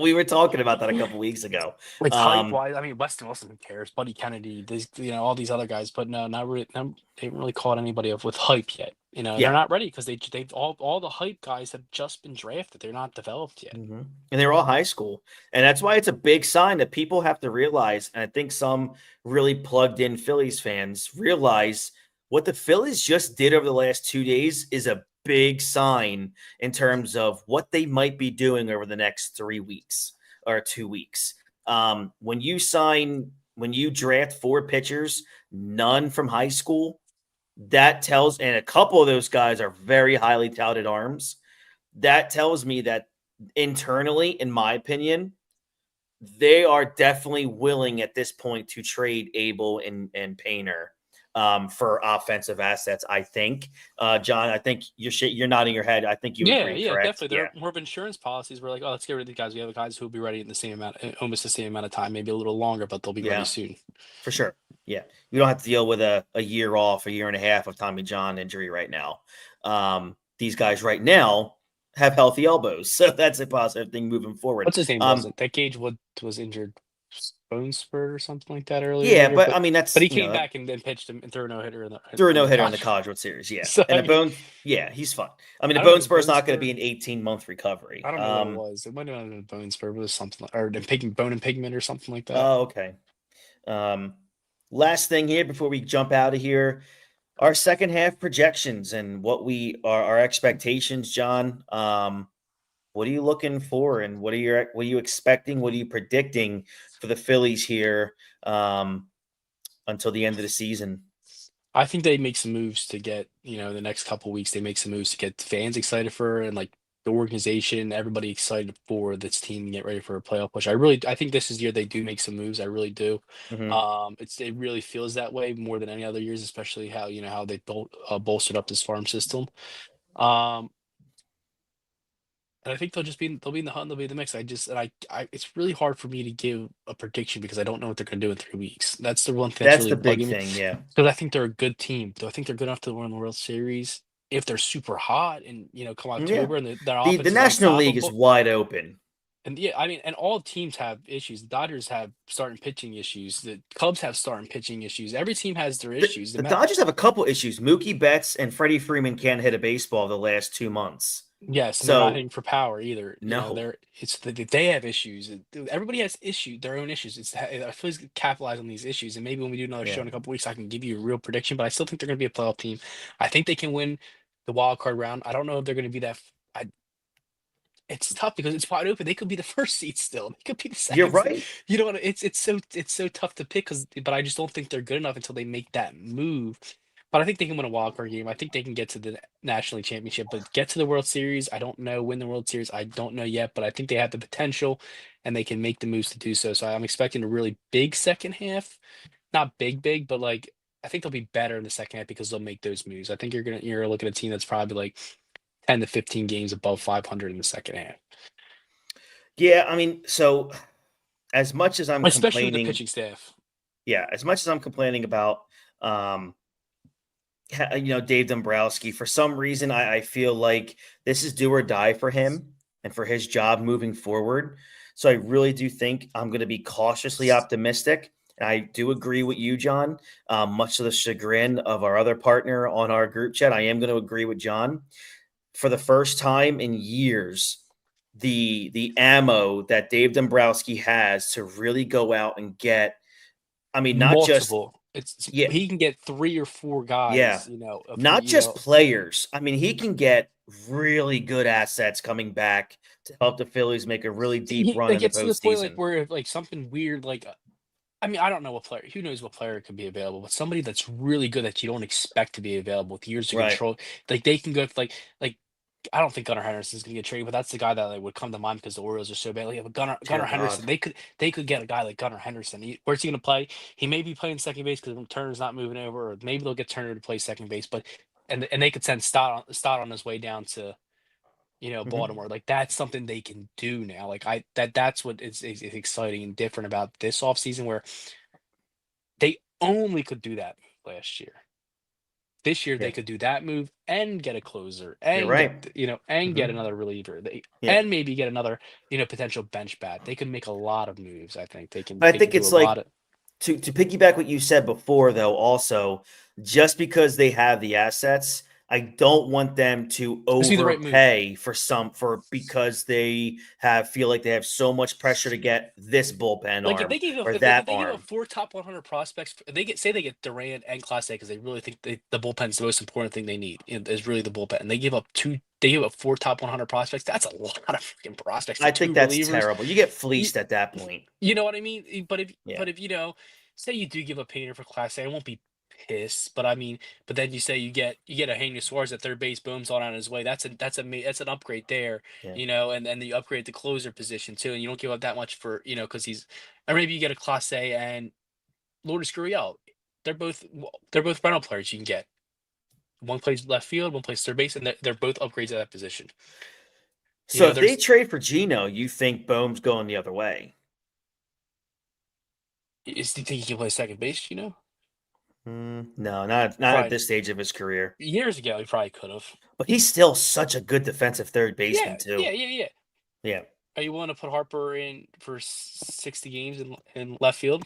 We were talking about that a couple weeks ago. Like hype Um, wise, I mean Weston Wilson, who cares? Buddy Kennedy, these all these other guys, but no, not really. They haven't really caught anybody up with hype yet. And they're yeah. not ready because they've all the hype guys have just been drafted. They're not developed yet. And they're all high school. And that's why it's a big sign that people have to realize. And I think some really plugged in Phillies fans realize what the Phillies just did over the last 2 days is a big sign in terms of what they might be doing over the next 3 weeks or 2 weeks. When you draft 4 pitchers, none from high school, that tells, and a couple of those guys are very highly touted arms. That tells me that internally, in my opinion, they are definitely willing at this point to trade Abel and Painter for offensive assets. I think, John. I think you're nodding your head. I think you Yeah, agree, yeah, correct? definitely. There Yeah, are more of insurance policies. We're like, oh, let's get rid of these guys. We have guys who will be ready in the same amount, almost the same amount of time, maybe a little longer, but they'll be ready yeah, soon. for sure. Yeah, you don't have to deal with a year off, a year and a half of Tommy John injury right now. These guys right now have healthy elbows, so that's a positive thing moving forward. What's his name wasn't that Gage Wood was injured bone spur or something like that earlier in the Yeah, year, but I mean but that's he came back and then pitched him and threw a no hitter threw a in no the hitter in the college. College World Series. Yeah, So and I a mean, bone. Yeah, he's fine. I mean, a I don't know bone if it spur was is bone not going to spur. be an 18-month recovery. I don't know what it was. It might not have been bone spur, but it was something like, or bone and pigment or something like that. Oh, okay. Um, last thing here before we jump out of here, our second half projections and what we are our expectations, John. What are you looking for, and what are you expecting? What are you predicting for the Phillies here until the end of the season? I think they make some moves to get, the next couple weeks, they make some moves to get fans excited for and like the organization, everybody excited for this team and get ready for a playoff push. I think this is the year they do make some moves. I really do. Hmm. It really feels that way more than any other years, especially how they bolstered up this farm system. Um, and I think they'll be in the hunt, they'll be in the mix. It's really hard for me to give a prediction because I don't know what they're going to do in 3 weeks. That's the one thing that's That's really the big bugging me thing. Yeah, because I think they're a good team. Do I think they're good enough to win the World Series? If they're super hot and come yeah. October and their The offense is National League is unstoppable, wide open. and yeah, I mean, and all teams have issues. The Dodgers have starting pitching issues. The Cubs have starting pitching issues. Every team has their The, issues. the Dodgers have a couple issues. Mookie Betts and Freddie Freeman can't hit a baseball the last 2 months. Yes, and they're not So hitting for power either. no, They have issues. Everybody has their own issues. I feel like capitalize on these issues, and maybe when we do another show yeah, in a couple weeks, I can give you a real prediction. But I still think they're going to be a playoff team. I think they can win the wild card round. I don't know if they're going to be that. It's tough because it's wide open. They could be the first seed still. They could be the you're second seed. right. You know what? It's so tough to pick but I just don't think they're good enough until they make that move. But I think they can win a wild card game. I think they can get to the National League Championship, but get to the World Series. I don't know. Win the World Series. I don't know yet, but I think they have the potential and they can make the moves to do so. So I'm expecting a really big second half. Not big, big, but like I think they'll be better in the second half because they'll make those moves. I think you're looking at a team that's probably like 10 to 15 games above 500 in the second half. Yeah, I mean, so as much as I'm Especially with the complaining, pitching staff. yeah, as much as I'm complaining about, um, Dave Dombrowski, for some reason, I feel like this is do or die for him and for his job moving forward. So I really do think I'm going to be cautiously optimistic. And I do agree with you, John. Much to the chagrin of our other partner on our group chat, I am going to agree with John. For the first time in years, the ammo that Dave Dombrowski has to really go out and get, I mean, not just Multiple. yeah, He can get 3 or 4 yeah, guys, not just players. I mean, he can get really good assets coming back to help the Phillies make a really deep run It in the gets to the point like postseason. where like something weird like I mean, I don't know what player. Who knows what player could be available? But somebody that's really good that you don't expect to be available with years of Right. control, like they can go like I don't think Gunnar Henderson's going to get traded, but that's the guy that like, would come to mind because the Orioles are so bad. Like, yeah, but Dear Gunnar God. Henderson, they could get a guy like Gunnar Henderson. Where's he going to play? He may be playing second base because Turner's not moving over, or maybe they'll get Turner to play second base. But and they could send Stott on his way down to Mhm. Baltimore. Like that's something they can do now. Like that's what is exciting and different about this offseason where they only could do that last year. This year Yeah, they could do that move and get a closer you're and get right. and get Hmm. another reliever. Yeah. And maybe get another potential bench bat. They can make a lot of moves. I think But I they can think do a it's lot like of. to piggyback what you said before, though, also, just because they have the assets, I don't want them to It's be the right move. overpay for because they feel like they have so much pressure to get this bullpen Like arm or if that they give up arm. four top 100 prospects, they get Durant and Class A because they really think the bullpen's the most important thing they need is really the bullpen. And they give up four top 100 prospects. That's a lot of freaking prospects for I think two that's relievers. terrible. You get You, fleeced at that point. you know what I mean? Yeah. But if say you do give a Painter for Class A, I won't be pissed. But I mean, but then you say you get a Hanging Suarez at third base, Boom's on his way. That's an upgrade there, Yeah. and then you upgrade the closer position too, and you don't give up that much for because or maybe you get a Class A and Lourdes Gurriel. They're both rental players you can get. One plays left field, one plays third base, and they're both upgrades at that position. So if they There's trade for Gino, you think Bohm's going the other way? is do you think he can play second base? No, not at Probably this stage of his career. years ago he probably could have. But he's still such a good defensive third baseman Yeah, too. yeah. Yeah. Are you willing to put Harper in for 60 games in left field?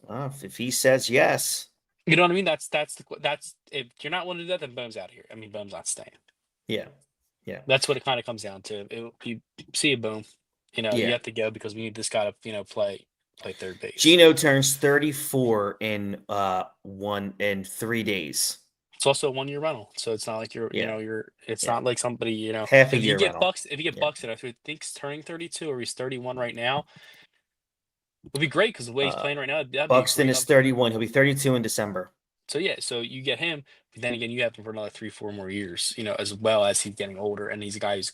If he says yes. You know what I mean? That's if you're not willing to do that, then Boom's out of here. I mean, Boom's not staying. Yeah. Yeah. That's what it kind of comes down to. You see a Boom, you Yeah. have to go because we need this guy to play third base. Gino turns 34 in 3 days. It's also a 1 year rental, so it's not like Yeah. it's Yeah. not like somebody Half a if you year get rental. Bucks if you get Yeah. Buxton, I think he's turning 32 or he's 31 right now. Would be great because the way he's Uh, playing right now, that'd be a Buxton great is up. 31. He'll be 32 in December. So yeah, so you get him, but then again, you have him for another 3, 4 more years, as well as he's getting older, and he's a guy who's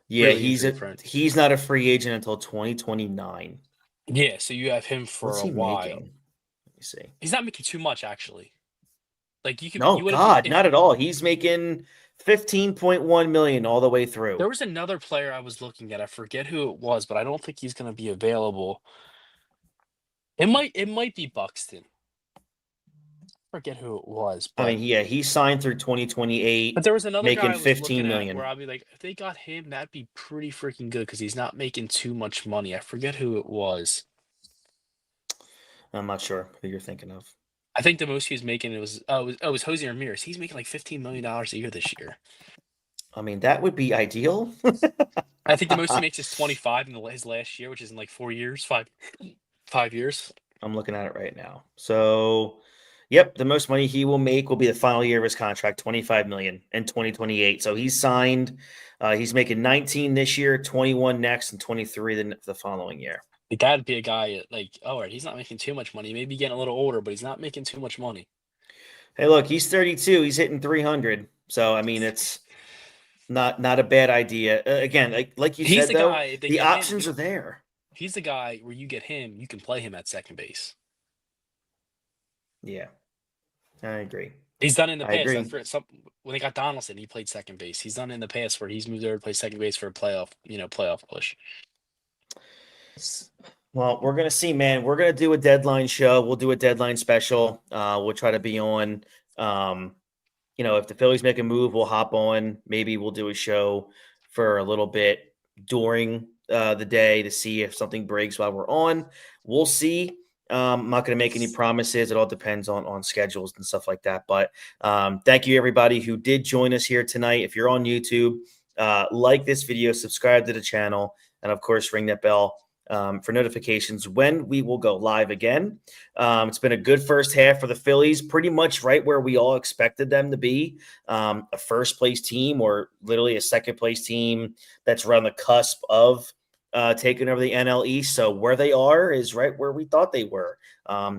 Yeah, really injury prone. he's not a free agent until 2029. Yeah, so you have him for What's a he while. making? Let me see. He's not making too much actually. Like No, you would have God, if not at all. He's making 15.1 million all the way through. there was another player I was looking at. I forget who it was, but I don't think he's going to be available. It might be Buxton. I forget who it was, I but mean, yeah, he signed through 2028, there was another guy making I was 15 looking at where million. I'll be like, if they got him, that'd be pretty freaking good because he's not making too much money. I forget who it was. I'm not sure who you're thinking of. I think the most he was making it was Jose Ramirez. He's making like $15 million a year this year. I mean, that would be ideal. I think the most he makes is 25 in his last year, which is in like 4 years, 5 years. I'm looking at it right now. So, yep, the most money he will make will be the final year of his contract, 25 million in 2028. So he's signed. He's making 19 this year, 21 next, and 23 the following year. Like that'd be a guy like, all right, he's not making too much money. He may be getting a little older, but he's not making too much money. Hey, look, he's 32. He's hitting 300. So I mean, it's not a bad idea. Again, like you He's said the though, guy. If they the get him, options are there. he's the guy where you get him, you can play him at second base. Yeah, I agree. He's done in the I past. agree. When they got Donaldson, he played second base. He's done in the past where he's moved over to play second base for a playoff push. Well, we're gonna see, man. We're gonna do a deadline show. We'll do a deadline special. We'll try to be on. Um, if the Phillies make a move, we'll hop on. Maybe we'll do a show for a little bit during the day to see if something breaks while we're on. We'll see. I'm not going to make any promises. It all depends on schedules and stuff like that. But thank you, everybody who did join us here tonight. If you're on YouTube, like this video, subscribe to the channel, and of course, ring that bell for notifications when we will go live again. It's been a good first half for the Phillies, pretty much right where we all expected them to be. A first place team or literally a second place team that's around the cusp of taking over the NL East. So where they are is right where we thought they were.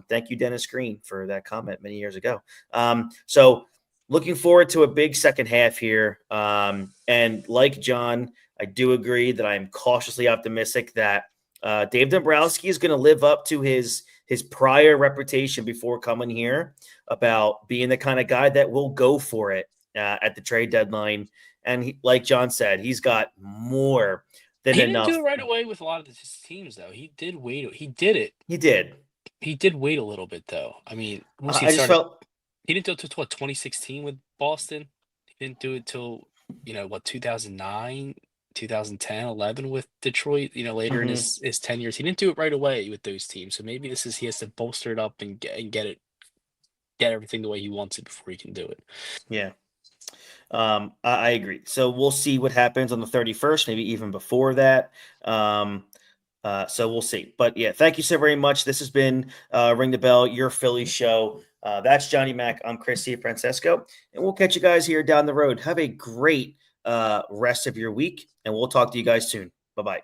Thank you, Dennis Green, for that comment many years ago. So looking forward to a big second half here. And like John, I do agree that I'm cautiously optimistic that Dave Dombrowski is going to live up to his prior reputation before coming here about being the kind of guy that will go for it at the trade deadline. And like John said, he's got more than He enough. didn't do it right away with a lot of his teams, though. He did wait. He did it. He did. He did wait a little bit, though. I mean, once he I just started, felt he didn't do it till what 2016 with Boston. He didn't do it till 2009, 2010, 11 with Detroit. Later in his tenures, he didn't do it right away with those teams. So maybe he has to bolster it up and get everything the way he wants it before he can do it. Yeah. I agree. So we'll see what happens on the 31st, maybe even before that. So we'll see. But yeah, thank you so very much. This has been Ring the Bell, your Phillies show. That's Johnny Mac. I'm Chris Francesco, and we'll catch you guys here down the road. Have a great rest of your week, and we'll talk to you guys soon. Bye-bye.